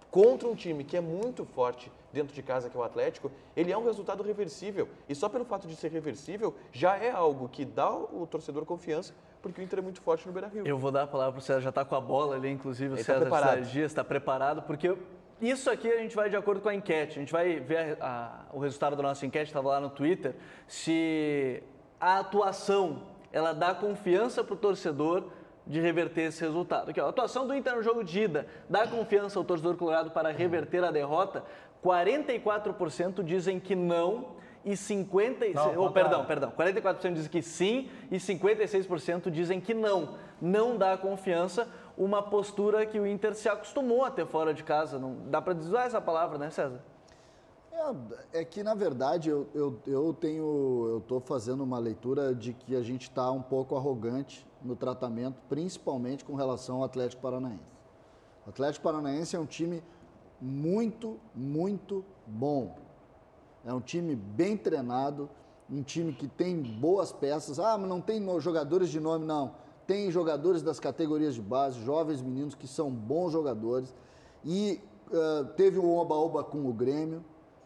contra um time que é muito forte dentro de casa, que é o Atlético, ele é um resultado reversível. E só pelo fato de ser reversível, já é algo que dá ao torcedor confiança, porque o Inter é muito forte no Beira-Rio. Eu vou dar a palavra para o César, já está com a bola ali, inclusive o César Dias está preparado, porque isso aqui a gente vai de acordo com a enquete, a gente vai ver o resultado da nossa enquete, estava lá no Twitter, se a atuação ela dá confiança para o torcedor de reverter esse resultado. Aqui, ó, a atuação do Inter no jogo de ida dá confiança ao torcedor colorado para reverter a derrota? 44% dizem que não e 44% dizem que sim e 56% dizem que não. Não dá confiança, uma postura que o Inter se acostumou a ter fora de casa. Não dá para usar essa palavra, né, César? É que, na verdade, eu estou fazendo uma leitura de que a gente está um pouco arrogante no tratamento, principalmente com relação ao Atlético Paranaense. O Atlético Paranaense é um time muito, muito bom. É um time bem treinado, um time que tem boas peças. Ah, mas não tem jogadores de nome, não. Tem jogadores das categorias de base, jovens meninos que são bons jogadores. E teve um oba-oba com o Grêmio,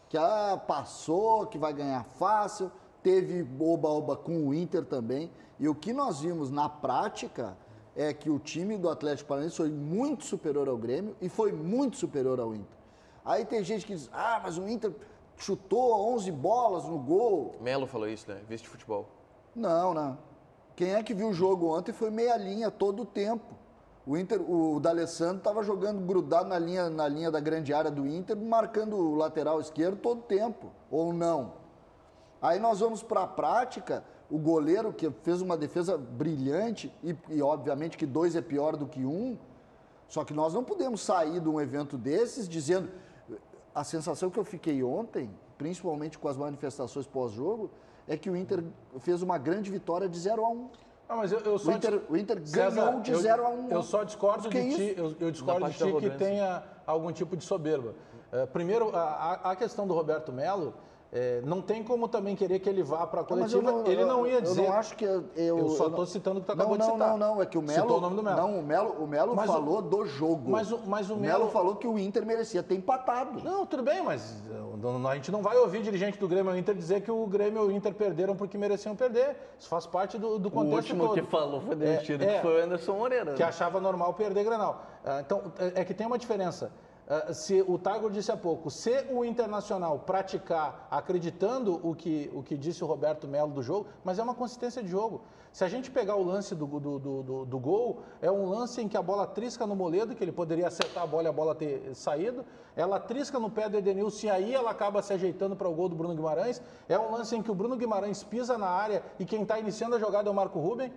que passou, que vai ganhar fácil. Teve oba-oba com o Inter também. E o que nós vimos na prática é que o time do Atlético Paranaense foi muito superior ao Grêmio e foi muito superior ao Inter. Aí tem gente que diz, mas o Inter chutou 11 bolas no gol. Melo falou isso, né? Vice de futebol. Não. Quem é que viu o jogo ontem foi meia linha todo o tempo. O D'Alessandro estava jogando grudado na linha da grande área do Inter, marcando o lateral esquerdo todo o tempo, ou não. Aí nós vamos para a prática, o goleiro que fez uma defesa brilhante, e obviamente que 2 é pior do que 1, só que nós não podemos sair de um evento desses dizendo... A sensação que eu fiquei ontem, principalmente com as manifestações pós-jogo, é que o Inter fez uma grande vitória de 0-1. Mas o Inter ganhou de 0-1. Eu só discordo de ti, eu discordo de ti que tenha algum tipo de soberba. Primeiro, a questão do Roberto Melo, não tem como também querer que ele vá para a coletiva. Ele não ia dizer. Eu não acho que eu só estou citando o que tu acabou de citar. Não, é que o Melo. Citou o nome do Melo. Não, o Melo falou do jogo. Mas o Melo falou que o Inter merecia ter empatado. Não, tudo bem, mas a gente não vai ouvir dirigente do Grêmio e o Inter dizer que o Grêmio e o Inter perderam porque mereciam perder. Isso faz parte do contexto todo. O último que falou foi demitido, que foi o Anderson Moreira. Que achava normal perder Grenal. Então, é que tem uma diferença. Se o Tiago disse há pouco, se o Internacional praticar acreditando o que disse o Roberto Melo do jogo, mas é uma consistência de jogo. Se a gente pegar o lance do gol, é um lance em que a bola trisca no Moledo, que ele poderia acertar a bola e a bola ter saído, ela trisca no pé do Edenilson e aí ela acaba se ajeitando para o gol do Bruno Guimarães. É um lance em que o Bruno Guimarães pisa na área e quem está iniciando a jogada é o Marco Ruben,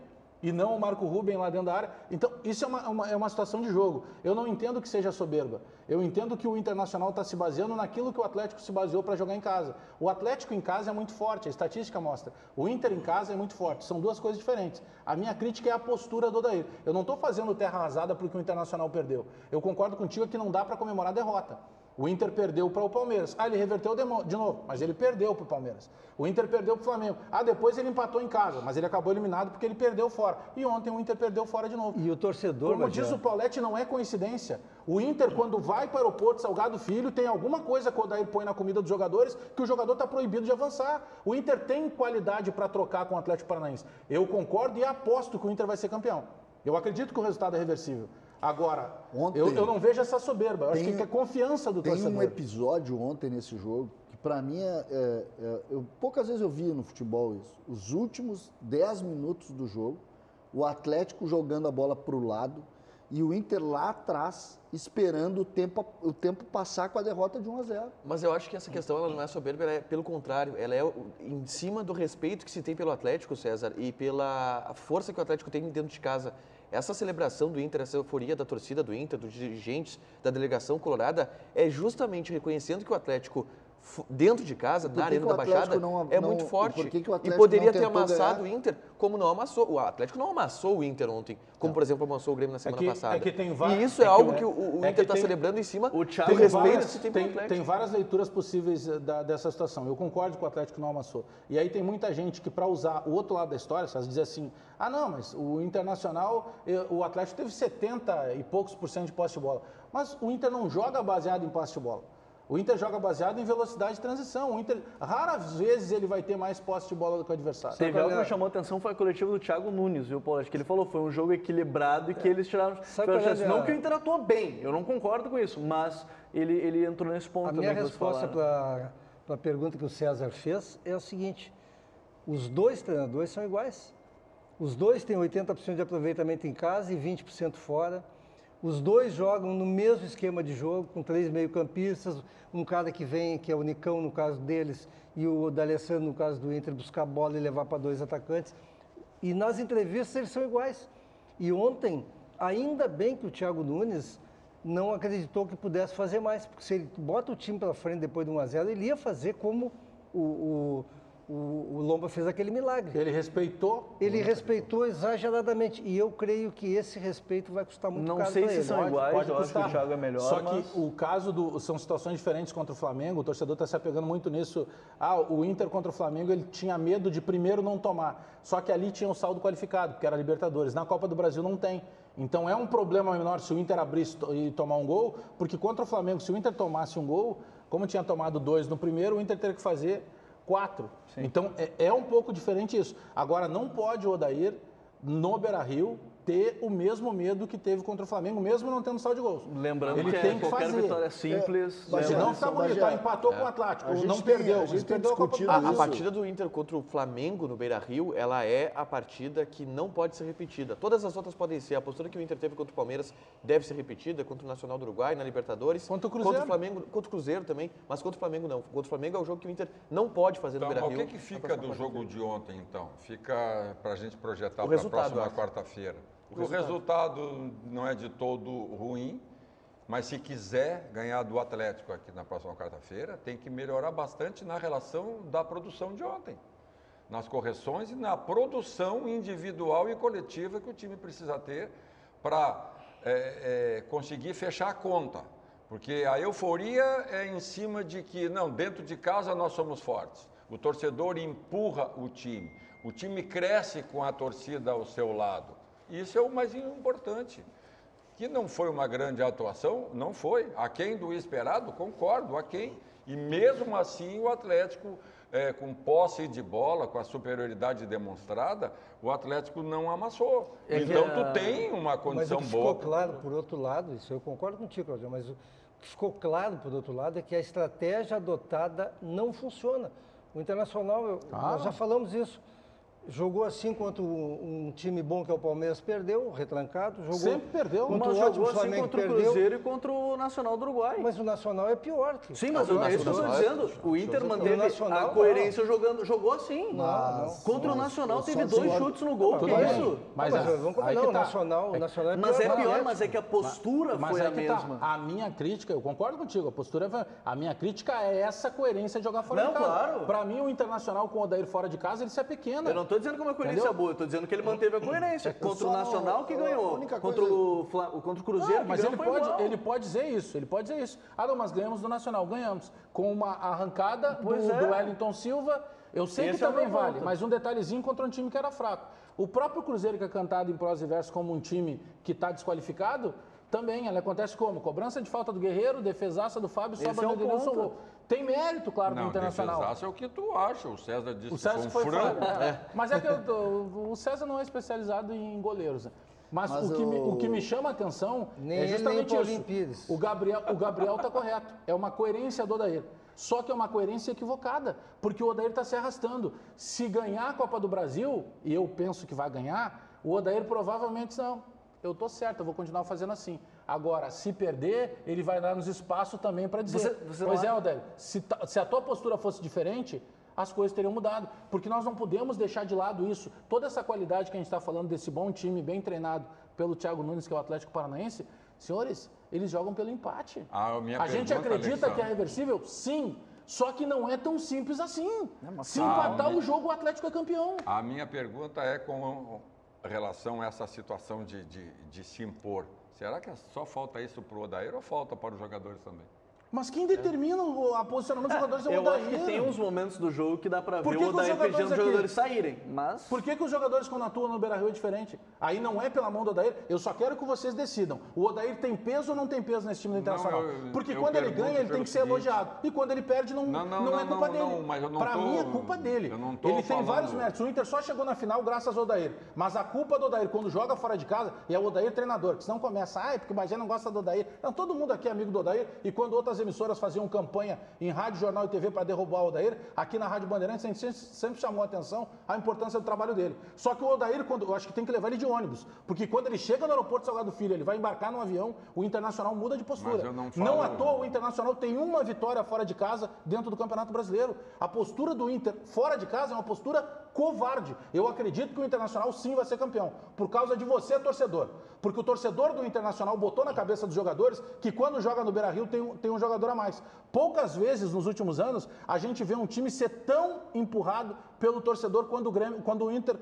e não o Marco Ruben lá dentro da área. Então, isso é uma situação de jogo. Eu não entendo que seja soberba. Eu entendo que o Internacional está se baseando naquilo que o Atlético se baseou para jogar em casa. O Atlético em casa é muito forte, a estatística mostra. O Inter em casa é muito forte. São duas coisas diferentes. A minha crítica é a postura do Odair. Eu não estou fazendo terra arrasada porque o Internacional perdeu. Eu concordo contigo que não dá para comemorar a derrota. O Inter perdeu para o Palmeiras. Ele reverteu de novo, mas ele perdeu para o Palmeiras. O Inter perdeu para o Flamengo. depois ele empatou em casa, mas ele acabou eliminado porque ele perdeu fora. E ontem o Inter perdeu fora de novo. E o torcedor... Como diz o Paulete, não é coincidência. O Inter, quando vai para o aeroporto Salgado Filho, tem alguma coisa que o Odair põe na comida dos jogadores que o jogador está proibido de avançar. O Inter tem qualidade para trocar com o Atlético Paranaense. Eu concordo e aposto que o Inter vai ser campeão. Eu acredito que o resultado é reversível. Agora, eu não vejo essa soberba. Eu acho que é confiança do torcedor. Tem um episódio ontem nesse jogo que, para mim, poucas vezes eu vi no futebol isso. Os últimos 10 minutos do jogo, o Atlético jogando a bola para o lado e o Inter lá atrás esperando o tempo passar com a derrota de 1-0. Mas eu acho que essa questão ela não é soberba, ela é pelo contrário. Ela é em cima do respeito que se tem pelo Atlético, César, e pela força que o Atlético tem dentro de casa. Essa celebração do Inter, essa euforia da torcida do Inter, dos dirigentes, da delegação colorada, é justamente reconhecendo que o Atlético, dentro de casa, na Arena da Baixada, é muito forte. E poderia ter amassado o Inter, como não amassou. O Atlético não amassou o Inter ontem, como, por exemplo, amassou o Grêmio na semana passada. E isso é algo que o Inter está celebrando em cima do respeito que se tem pelo Atlético. Tem várias leituras possíveis dessa situação. Eu concordo que o Atlético não amassou. E aí tem muita gente que, para usar o outro lado da história, às vezes diz assim, não, mas o Internacional, o Atlético teve 70 e poucos % de posse de bola. Mas o Inter não joga baseado em posse de bola. O Inter joga baseado em velocidade de transição. O Inter, raras vezes, ele vai ter mais posse de bola do que o adversário. Teve algo que me chamou a atenção, foi a coletiva do Thiago Nunes, viu, Paulo? Acho que ele falou, foi um jogo equilibrado e que eles tiraram... Não que o Inter atuou bem, eu não concordo com isso, mas ele entrou nesse ponto também. A minha resposta para a pergunta que o César fez é o seguinte, os dois treinadores são iguais. Os dois têm 80% de aproveitamento em casa e 20% fora. Os dois jogam no mesmo esquema de jogo, com 3 meio-campistas, um cara que vem, que é o Nicão no caso deles, e o D'Alessandro no caso do Inter, buscar a bola e levar para 2 atacantes. E nas entrevistas eles são iguais. E ontem, ainda bem que o Thiago Nunes não acreditou que pudesse fazer mais, porque se ele bota o time pela frente depois de 1-0, ele ia fazer como o Lomba fez aquele milagre. Ele respeitou? Ele respeitou exageradamente. E eu creio que esse respeito vai custar muito caro para ele. Não sei se são iguais, eu acho que o Thiago é melhor. Só que o caso são situações diferentes contra o Flamengo, o torcedor está se apegando muito nisso. O Inter contra o Flamengo, ele tinha medo de primeiro não tomar. Só que ali tinha um saldo qualificado, porque era Libertadores. Na Copa do Brasil não tem. Então é um problema menor se o Inter abrir e tomar um gol, porque contra o Flamengo, se o Inter tomasse um gol, como tinha tomado 2 no primeiro, o Inter teria que fazer 4. Sim. Então, é um pouco diferente isso. Agora, não pode o Odair, no Beira-Rio, ter o mesmo medo que teve contra o Flamengo, mesmo não tendo saldo de gols. Lembrando ele que tem que qualquer fazer. Vitória simples... Mas se não ficar bonito, empatou com o Atlético, não perdeu. A partida do Inter contra o Flamengo no Beira-Rio, ela é a partida que não pode ser repetida. Todas as outras podem ser. A postura que o Inter teve contra o Palmeiras deve ser repetida, contra o Nacional do Uruguai, na Libertadores. Contra o Cruzeiro. Contra o Flamengo, contra o Cruzeiro também, mas contra o Flamengo não. Contra o Flamengo é o jogo que o Inter não pode fazer no Beira-Rio. O que fica do jogo de ontem, então? Fica para a gente projetar para a próxima quarta-feira. O resultado não é de todo ruim, mas se quiser ganhar do Atlético aqui na próxima quarta-feira, tem que melhorar bastante na relação da produção de ontem. Nas correções e na produção individual e coletiva que o time precisa ter para conseguir fechar a conta. Porque a euforia é em cima de que, não, dentro de casa nós somos fortes. O torcedor empurra o time cresce com a torcida ao seu lado. Isso é o mais importante. Que não foi uma grande atuação, não foi. Aquém do esperado, concordo, aquém. E mesmo assim o Atlético, com posse de bola, com a superioridade demonstrada, o Atlético não amassou. Então tu tem uma condição boa. Mas boa. ficou claro, por outro lado, isso eu concordo contigo, Claudio, mas o que ficou claro, por outro lado, é que a estratégia adotada não funciona. O Internacional, nós já falamos isso. Jogou assim contra um time bom que é o Palmeiras, perdeu, retrancado. Jogou sempre perdeu. Contra mas o jogou ótimo, assim contra o Cruzeiro e contra o Nacional do Uruguai. Mas o Nacional é pior. Sim, mas é isso que eu estou dizendo. O Inter manteve a coerência jogou assim. Não. Contra o Nacional teve 2 chutes no gol. Tudo isso? Mas vamos combinar, o Nacional é pior. Mas é pior, mas é que a postura foi a mesma. A minha crítica, eu concordo contigo, a minha crítica é essa coerência de jogar fora de casa. Claro. Para mim, o Internacional com o Odair fora de casa, ele se apequena. Eu não estou dizendo que é uma coerência boa, eu estou dizendo que ele manteve a coerência. Contra o Nacional que ganhou, contra o Cruzeiro que mas ganhou, ele pode dizer isso, Ah, não, mas ganhamos do Nacional, ganhamos. Com uma arrancada do Wellington Silva, eu sei que também vale, mas um detalhezinho contra um time que era fraco. O próprio Cruzeiro, que é cantado em prosa e verso como um time que está desqualificado, também, ela acontece como? Cobrança de falta do Guerreiro, defesaça do Fábio, sobra do Denilson gol. Tem mérito, claro, do Internacional. Defesaça é o que tu acha, o César disse o César que foi um frango. Mas é que o César não é especializado em goleiros. Mas o que me chama a atenção é justamente isso. O Gabriel está correto. É uma coerência do Odair. Só que é uma coerência equivocada, porque o Odair está se arrastando. Se ganhar a Copa do Brasil, e eu penso que vai ganhar, o Odair provavelmente não. Eu estou certo, eu vou continuar fazendo assim. Agora, se perder, ele vai dar nos espaços também para dizer. Pois é, Odair, se a tua postura fosse diferente, as coisas teriam mudado. Porque nós não podemos deixar de lado isso. Toda essa qualidade que a gente está falando desse bom time, bem treinado pelo Thiago Nunes, que é o Atlético Paranaense, senhores, eles jogam pelo empate. A gente acredita que é reversível? Sim. Só que não é tão simples assim. Se empatar o jogo, o Atlético é campeão. A minha pergunta é com relação a essa situação de se impor. Será que só falta isso para o Odair ou falta para os jogadores também? Mas quem determina o posicionamento dos jogadores é o Odair. Eu acho que tem uns momentos do jogo que dá pra ver o Odair pedindo os jogadores saírem, mas... Por que os jogadores quando atuam no Beira-Rio é diferente? Aí não é pela mão do Odair, eu só quero que vocês decidam. O Odair tem peso ou não tem peso nesse time do Internacional? Porque quando ele ganha, ele tem que ser elogiado. E quando ele perde, não é culpa dele. Pra mim é culpa dele. Ele tem vários méritos. O Inter só chegou na final graças ao Odair. Mas a culpa do Odair, quando joga fora de casa, é o Odair treinador. Que senão começa, porque o Bagé não gosta do Odair. Não, todo mundo aqui é amigo do Odair. E quando outras emissoras faziam campanha em rádio, jornal e TV para derrubar o Odair, aqui na Rádio Bandeirantes a gente sempre chamou a atenção a importância do trabalho dele. Só que o Odair, eu acho que tem que levar ele de ônibus, porque quando ele chega no aeroporto Salgado Filho, ele vai embarcar num avião, o Internacional muda de postura. Não à toa o Internacional tem uma vitória fora de casa dentro do Campeonato Brasileiro. A postura do Inter fora de casa é uma postura covarde. Eu acredito que o Internacional sim vai ser campeão, por causa de você, torcedor. Porque o torcedor do Internacional botou na cabeça dos jogadores que quando joga no Beira-Rio tem um jogador a mais. Poucas vezes nos últimos anos a gente vê um time ser tão empurrado pelo torcedor quando o Inter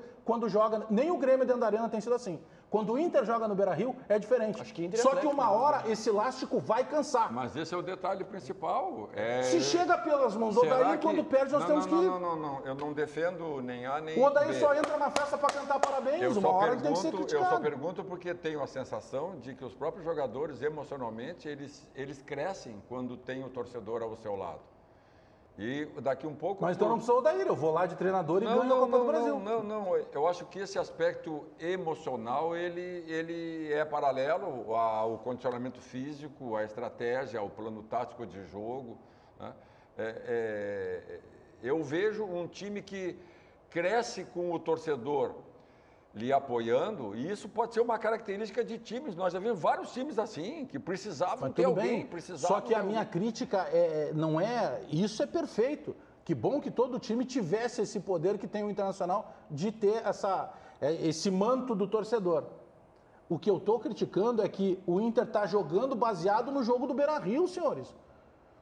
joga. Nem o Grêmio dentro da arena tem sido assim. Quando o Inter joga no Beira-Rio, é diferente. Só que uma hora esse elástico vai cansar. Mas esse é o detalhe principal. Se chega pelas mãos do Odair, quando perde, nós temos que ir. Não. Eu não defendo nem A nem B. O Odair só entra na festa para cantar parabéns. Uma hora ele tem que ser criticado. Eu só pergunto porque tenho a sensação de que os próprios jogadores, emocionalmente, eles crescem quando tem o torcedor ao seu lado. E daqui um pouco... Mas então não precisa Odair, eu vou lá de treinador e ganho a Copa do Brasil. Não, eu acho que esse aspecto emocional, ele é paralelo ao condicionamento físico, à estratégia, ao plano tático de jogo, né? Eu vejo um time que cresce com o torcedor lhe apoiando, e isso pode ser uma característica de times. Nós já vimos vários times assim, que precisavam ter alguém. Só que a minha crítica não é... Isso é perfeito. Que bom que todo time tivesse esse poder que tem o Internacional de ter esse manto do torcedor. O que eu estou criticando é que o Inter está jogando baseado no jogo do Beira-Rio, senhores.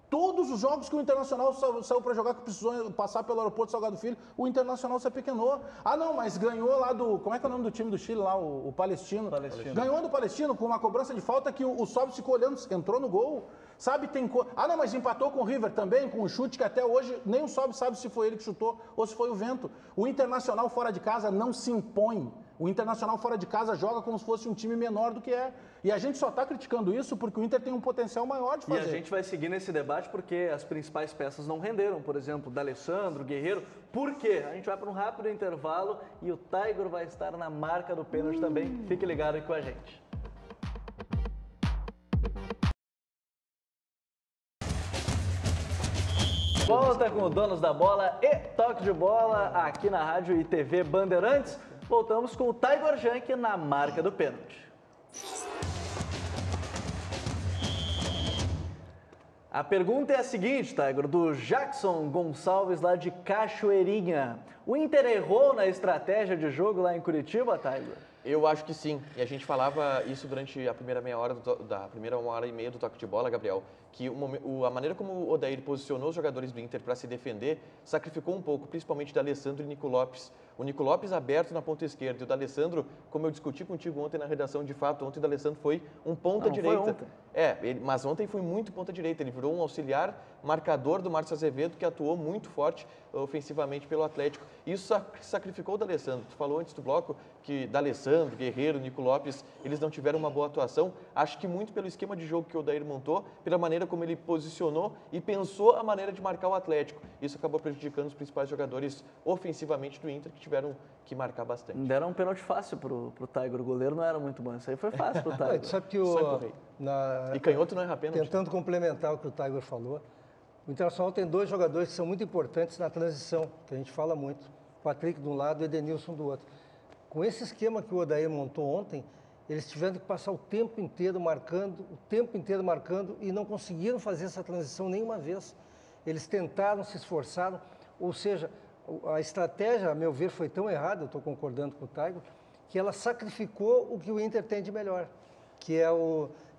Todos os jogos que o Internacional saiu para jogar, que precisou passar pelo aeroporto Salgado Filho, o Internacional se apequenou. Ah, não, mas ganhou lá do... Como é que é o nome do time do Chile lá? O Palestino. Ganhou do Palestino com uma cobrança de falta que o Sobis ficou olhando, entrou no gol. Sabe, Ah, não, mas empatou com o River também, com um chute que até hoje nem o Sobis sabe se foi ele que chutou ou se foi o vento. O Internacional fora de casa não se impõe. O Internacional fora de casa joga como se fosse um time menor do que é. E a gente só está criticando isso porque o Inter tem um potencial maior de fazer. E a gente vai seguir nesse debate porque as principais peças não renderam. Por exemplo, D'Alessandro, Guerreiro. Por quê? A gente vai para um rápido intervalo e o Tiger vai estar na marca do pênalti também. Fique ligado aí com a gente. Volta com o Donos da Bola e Toque de Bola aqui na Rádio e TV Bandeirantes. Voltamos com o Tiger Junk na marca do pênalti. A pergunta é a seguinte, Tiger, do Jackson Gonçalves lá de Cachoeirinha. O Inter errou na estratégia de jogo lá em Curitiba, Tiger? Eu acho que sim, e a gente falava isso durante a primeira meia hora, da primeira 1h30 do toque de bola, Gabriel, que a maneira como o Odair posicionou os jogadores do Inter para se defender sacrificou um pouco, principalmente D'Alessandro e Nico Lopes. O Nico Lopes aberto na ponta esquerda e o D'Alessandro, como eu discuti contigo ontem na redação, de fato, ontem o D'Alessandro foi um ponta direita. Mas ontem foi muito ponta direita, ele virou um auxiliar marcador do Márcio Azevedo, que atuou muito forte ofensivamente pelo Atlético. Isso sacrificou o D'Alessandro. Tu falou antes do bloco que D'Alessandro, Guerreiro, Nico Lopes, eles não tiveram uma boa atuação. Acho que muito pelo esquema de jogo que o Odair montou, pela maneira como ele posicionou e pensou a maneira de marcar o Atlético. Isso acabou prejudicando os principais jogadores ofensivamente do Inter, que tiveram que marcar bastante. Deram um pênalti fácil pro Tiger, o goleiro não era muito bom. Isso aí foi fácil pro Tiger. Sabe que E canhoto não erra pênalti. Tentando complementar o que o Tiger falou, o Internacional tem dois jogadores que são muito importantes na transição, que a gente fala muito. Patrick de um lado e Edenilson do outro. Com esse esquema que o Odair montou ontem, eles tiveram que passar o tempo inteiro marcando e não conseguiram fazer essa transição nenhuma vez. Eles tentaram, se esforçaram, ou seja, a estratégia, a meu ver, foi tão errada, eu estou concordando com o Tiger, que ela sacrificou o que o Inter tem de melhor, que é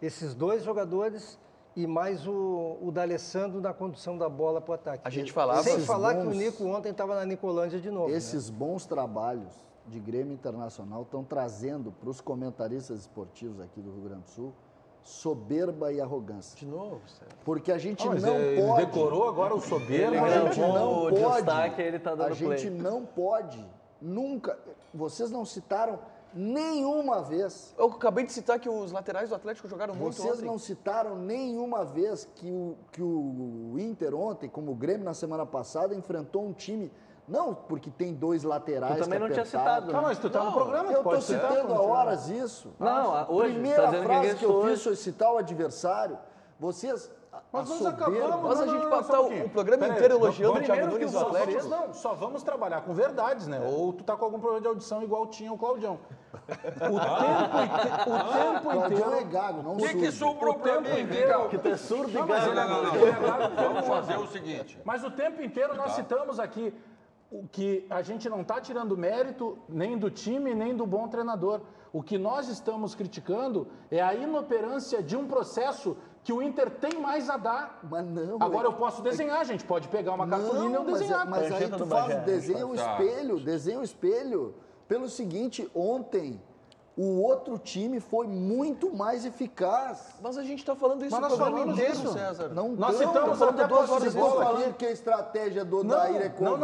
esses dois jogadores e mais o D'Alessandro na condução da bola para o ataque. A gente falava... Sem falar que o Nico ontem estava na Nicolândia de novo. Esses bons trabalhos de Grêmio Internacional estão trazendo para os comentaristas esportivos aqui do Rio Grande do Sul soberba e arrogância. De novo, sério. Porque a gente não pode... Ele decorou agora o soberba. A gente não pode... Destaque, ele tá dando a gente não pode, nunca... Vocês não citaram nenhuma vez... Eu acabei de citar que os laterais do Atlético jogaram muito ontem. Vocês não citaram nenhuma vez que o Inter ontem, como o Grêmio na semana passada, enfrentou um time... Não, porque tem dois laterais. Tu também não tinha citado. Não, mas tu tá no programa, eu estou citando há horas isso. Não, hoje, primeira tá frase que eu fiz foi citar o adversário. Vocês Mas nós acabamos... Mas a gente passou o programa inteiro elogiando o Thiago Nunes e o Atlético. Não, só vamos trabalhar com verdades, né? Ou tu tá com algum problema de audição igual tinha o Claudião. O tempo inteiro... Claudião é gago, não surdo. O que sobrou pra mim, Miguel? Que tu é surdo e Não, gago. Vamos fazer o seguinte. Mas o tempo inteiro nós citamos aqui que a gente não está tirando mérito nem do time, nem do bom treinador. O que nós estamos criticando é a inoperância de um processo que o Inter tem mais a dar. Mas não. Agora eu posso desenhar, a gente pode pegar uma cartolina e eu desenhar. Mas aí tu faz, desenha o espelho. Pelo seguinte, ontem o outro time foi muito mais eficaz. Mas a gente está falando isso no programa inteiro, César. Nós citamos até 2 horas de bola falando que a estratégia do Odair é covarde.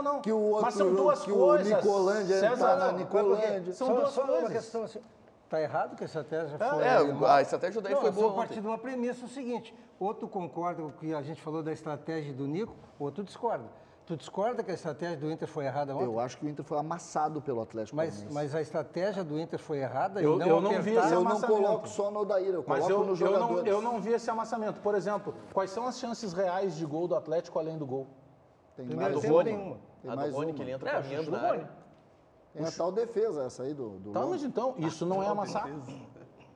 Não. Que o outro, mas são duas coisas. O Nicolândia César, na Nicolândia. São duas coisas. Uma questão assim. Está errado que a estratégia foi... a estratégia daí foi boa. Eu parti de uma premissa, o seguinte, ou tu concorda com o que a gente falou da estratégia do Nico, ou tu discorda. Tu discorda que a estratégia do Inter foi errada ontem? Eu acho que o Inter foi amassado pelo Atlético Paranaense. Mas a estratégia do Inter foi errada? Eu não vi esse Eu não amassamento. coloco só no Odair, eu coloco nos jogadores. Eu não vi esse amassamento. Por exemplo, quais são as chances reais de gol do Atlético além do gol? Tem Primeiro mais tempo uma. tem uma. Tem mais uma. Que ele entra caminhando na área. Tem a tal defesa essa aí do Tá, mas então, isso não é amassar.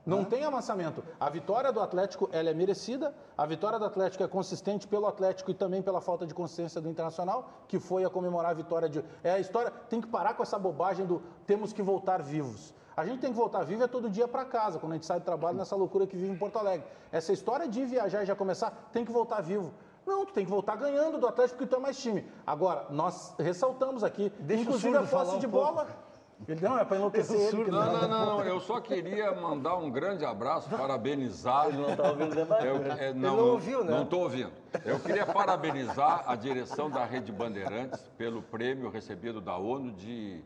Não tem amassamento. A vitória do Atlético, ela é merecida. A vitória do Atlético é consistente pelo Atlético e também pela falta de consistência do Internacional, que foi a comemorar a vitória de... É a história, tem que parar com essa bobagem do temos que voltar vivos. A gente tem que voltar vivo todo dia para casa, quando a gente sai do trabalho, nessa loucura que vive em Porto Alegre. Essa história de viajar e já começar, tem que voltar vivo. Não, tu tem que voltar ganhando do Atlético porque tu é mais time. Agora, nós ressaltamos aqui, inclusive a posse de bola... Ele não, é para enlouquecer ele. Não, eu só queria mandar um grande abraço, parabenizar. Ele não está ouvindo o debate. Ele não ouviu, né? Não estou ouvindo. Eu queria parabenizar a direção da Rede Bandeirantes pelo prêmio recebido da ONU de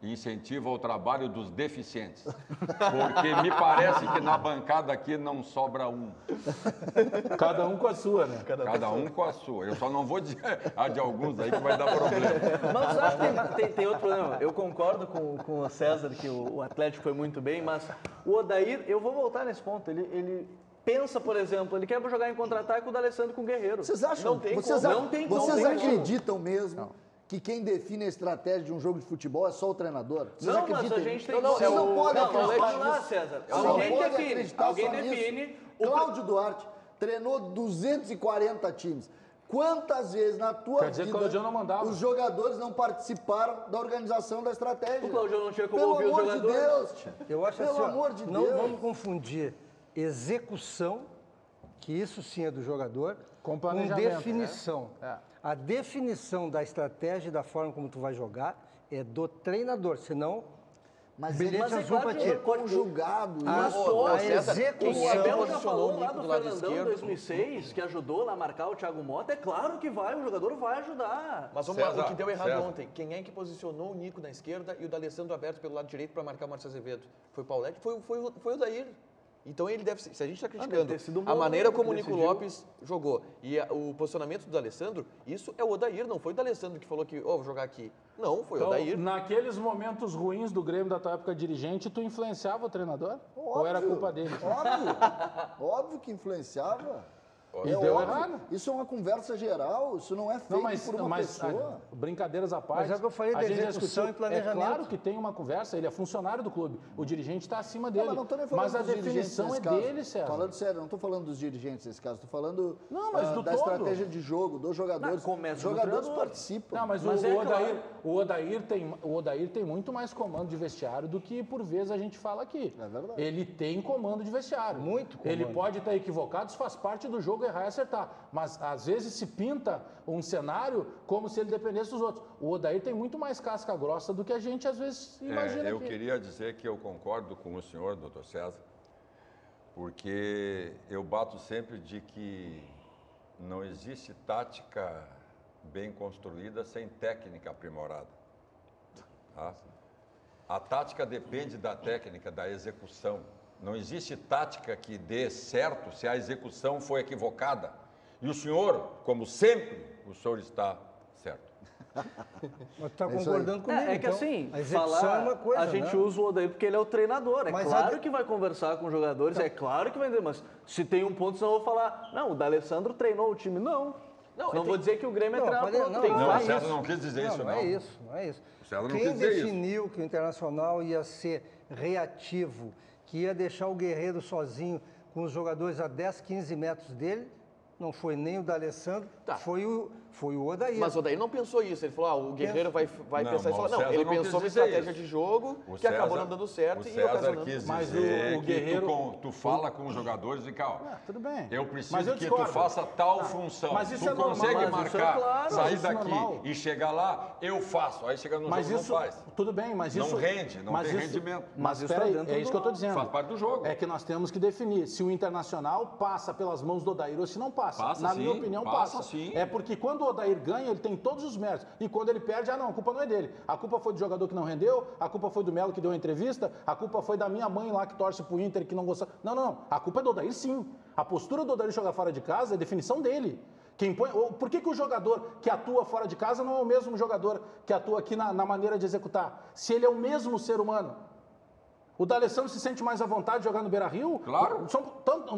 incentivo ao trabalho dos deficientes. Porque me parece que na bancada aqui não sobra um. Cada um com a sua, né? Cada um com a sua. Eu só não vou dizer a de alguns aí que vai dar problema. Mas acho que tem outro problema. Eu concordo com o César que o Atlético foi muito bem, mas o Odair, eu vou voltar nesse ponto, ele pensa, por exemplo, ele quer jogar em contra-ataque o D'Alessandro com o Guerreiro. Vocês acham? Vocês acreditam mesmo que quem define a estratégia de um jogo de futebol é só o treinador? Vocês acreditam? Mas a gente tem Vocês não podem acreditar vamos lá, nisso. César. Alguém define. Cláudio Duarte treinou 240 times. Quantas vezes na tua vida os jogadores não participaram da organização da estratégia? O Claudio não tinha como ouvir os jogadores. Pelo amor de Deus. Eu acho Pelo assim, amor de não Deus. vamos confundir execução, que isso sim é do jogador, com definição. Né? A definição da estratégia e da forma como tu vai jogar é do treinador, senão bilhete azul para ti. Conjugado. A execução. O Abel já falou lá do Fernandão em 2006, que ajudou lá a marcar o Thiago Mota. É claro que vai, o jogador vai ajudar. Mas vamos lá, o que deu errado ontem, quem é que posicionou o Nico na esquerda e o D'Alessandro aberto pelo lado direito para marcar o Marcos Azevedo? Foi o Paulete? Foi o Daír. Então ele deve, se a gente está criticando a maneira como o Nico Lopes jogou e o posicionamento do D'Alessandro, isso é o Odair, não foi o D'Alessandro que falou que vou jogar aqui. Não, foi o Odair. Naqueles momentos ruins do Grêmio da tua época dirigente, tu influenciava o treinador? Ou era culpa dele? Óbvio que influenciava. E deu errado. Isso é uma conversa geral, isso não é feito por uma pessoa. Brincadeiras à parte. Mas é o que eu falei da execução e planejamento. É claro que tem uma conversa, ele é funcionário do clube. O dirigente está acima dele. Não, mas a definição é dele, César. Falando sério, não estou falando dos dirigentes nesse caso, estou falando da todo. estratégia de jogo, dos jogadores. Os jogadores participam. Não, mas o Odair tem muito mais comando de vestiário do que por vezes a gente fala aqui. É verdade. Ele tem comando de vestiário. Muito comando. Ele pode estar equivocado, isso faz parte do jogo, errar e acertar. Mas às vezes se pinta um cenário como se ele dependesse dos outros. O Odair tem muito mais casca grossa do que a gente às vezes imagina. Eu queria dizer que eu concordo com o senhor, doutor César, porque eu bato sempre de que não existe tática bem construída sem técnica aprimorada. Tá? A tática depende da técnica, da execução. Não existe tática que dê certo se a execução foi equivocada. E o senhor, como sempre, o senhor está certo. Mas tu tá concordando comigo, É que então, assim, a execução é uma coisa, a gente usa o Odair porque ele é o treinador. É Mas claro que vai conversar com os jogadores, é claro que vai dizer, mas se tem um ponto, senão eu vou falar, não, o D'Alessandro treinou o time. Não vou dizer que o Grêmio é treinado por outro. Não, o César não quis dizer isso, não. Não é isso, não é isso. O César não Quem quis dizer isso. definiu que o Internacional ia ser reativo, que ia deixar o Guerreiro sozinho com os jogadores a 10, 15 metros dele, não foi nem o D'Alessandro, foi o Odair. Mas o Odair não pensou isso. Ele falou, o Guerreiro vai pensar e falar. Não, ele pensou na estratégia de jogo, que acabou não dando certo. O César quis dizer que tu fala com os jogadores e calma. Tudo bem. Eu preciso que tu faça tal função. Mas isso tu consegue marcar, sair daqui e chegar lá, eu faço. Aí chega no jogo, não faz. Tudo bem, mas isso... Não rende, não tem rendimento. Mas espera aí, é isso que eu estou dizendo. Faz parte do jogo. É que nós temos que definir se o Internacional passa pelas mãos do Odair ou se não passa. Na minha opinião, passa. Sim. É porque quando o Odair ganha, ele tem todos os méritos. E quando ele perde, a culpa não é dele. A culpa foi do jogador que não rendeu, a culpa foi do Melo que deu a entrevista, a culpa foi da minha mãe lá que torce pro Inter que não gostou. Não. A culpa é do Odair, sim. A postura do Odair jogar fora de casa é definição dele. Por que o jogador que atua fora de casa não é o mesmo jogador que atua aqui na maneira de executar? Se ele é o mesmo ser humano. O D'Alessandro se sente mais à vontade de jogar no Beira-Rio? Claro.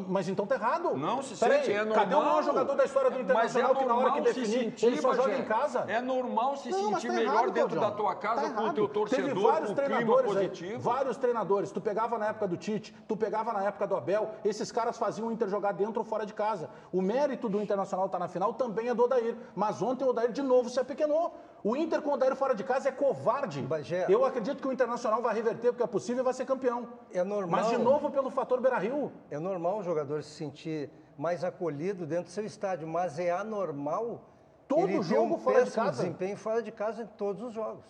Mas então tá errado. Não se sente, é normal. Cadê o maior jogador da história do Internacional que na hora que definir, ele só joga em casa? É normal se sentir melhor dentro da tua casa com o teu torcedor, Teve vários com o treinadores clima positivo. Vários treinadores. Tu pegava na época do Tite, tu pegava na época do Abel, esses caras faziam o Inter jogar dentro ou fora de casa. O mérito do Internacional estar na final também é do Odair. Mas ontem o Odair de novo se apequenou. O Inter com o Odair fora de casa é covarde. Eu acredito que o Internacional vai reverter, porque é possível e vai ser campeão. É normal. Mas de novo pelo fator Beira-Rio. É normal o jogador se sentir mais acolhido dentro do seu estádio, mas é anormal todo jogo fora de casa. Desempenho fora de casa em todos os jogos.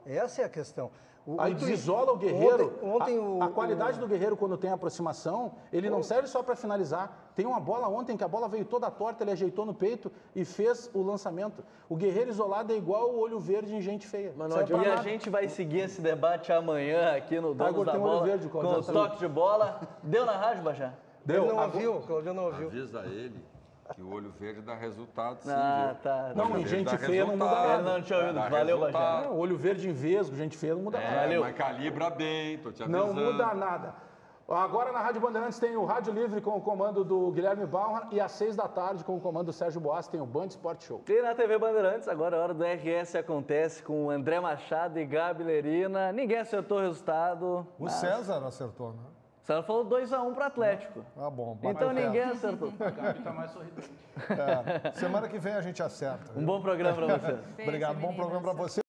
Essa é a questão. Aí tu isola o Guerreiro. A qualidade do Guerreiro quando tem aproximação, ele não serve só para finalizar. Tem uma bola ontem que a bola veio toda torta, ele ajeitou no peito e fez o lançamento. O Guerreiro isolado é igual o olho verde em gente feia. E a gente vai seguir esse debate amanhã aqui no Donos da Bola, verde, com o toque de bola. Deu na rádio, Bajá? Deu. Ele não ouviu, Claudio não ouviu. Avisa ele que o olho verde dá resultado, sim, tá. Não, em gente feia não muda nada. Não tinha ouvido. Valeu, Bajá. Olho verde em vesgo, gente feia não muda nada. Valeu. Mas calibra bem, tô te avisando. Não muda nada. Agora na Rádio Bandeirantes tem o Rádio Livre com o comando do Guilherme Bauer e às 6 da tarde com o comando do Sérgio Boas tem o Band Sport Show. E na TV Bandeirantes, agora é hora do RS Acontece com o André Machado e Gabi Lerina. Ninguém acertou o resultado. O César acertou, né? O César falou 2-1 para o Atlético. Ah, bom. Então ninguém acertou. A Gabi tá mais sorridente. Semana que vem a gente acerta. Um bom programa para você. Obrigado, bom programa para você.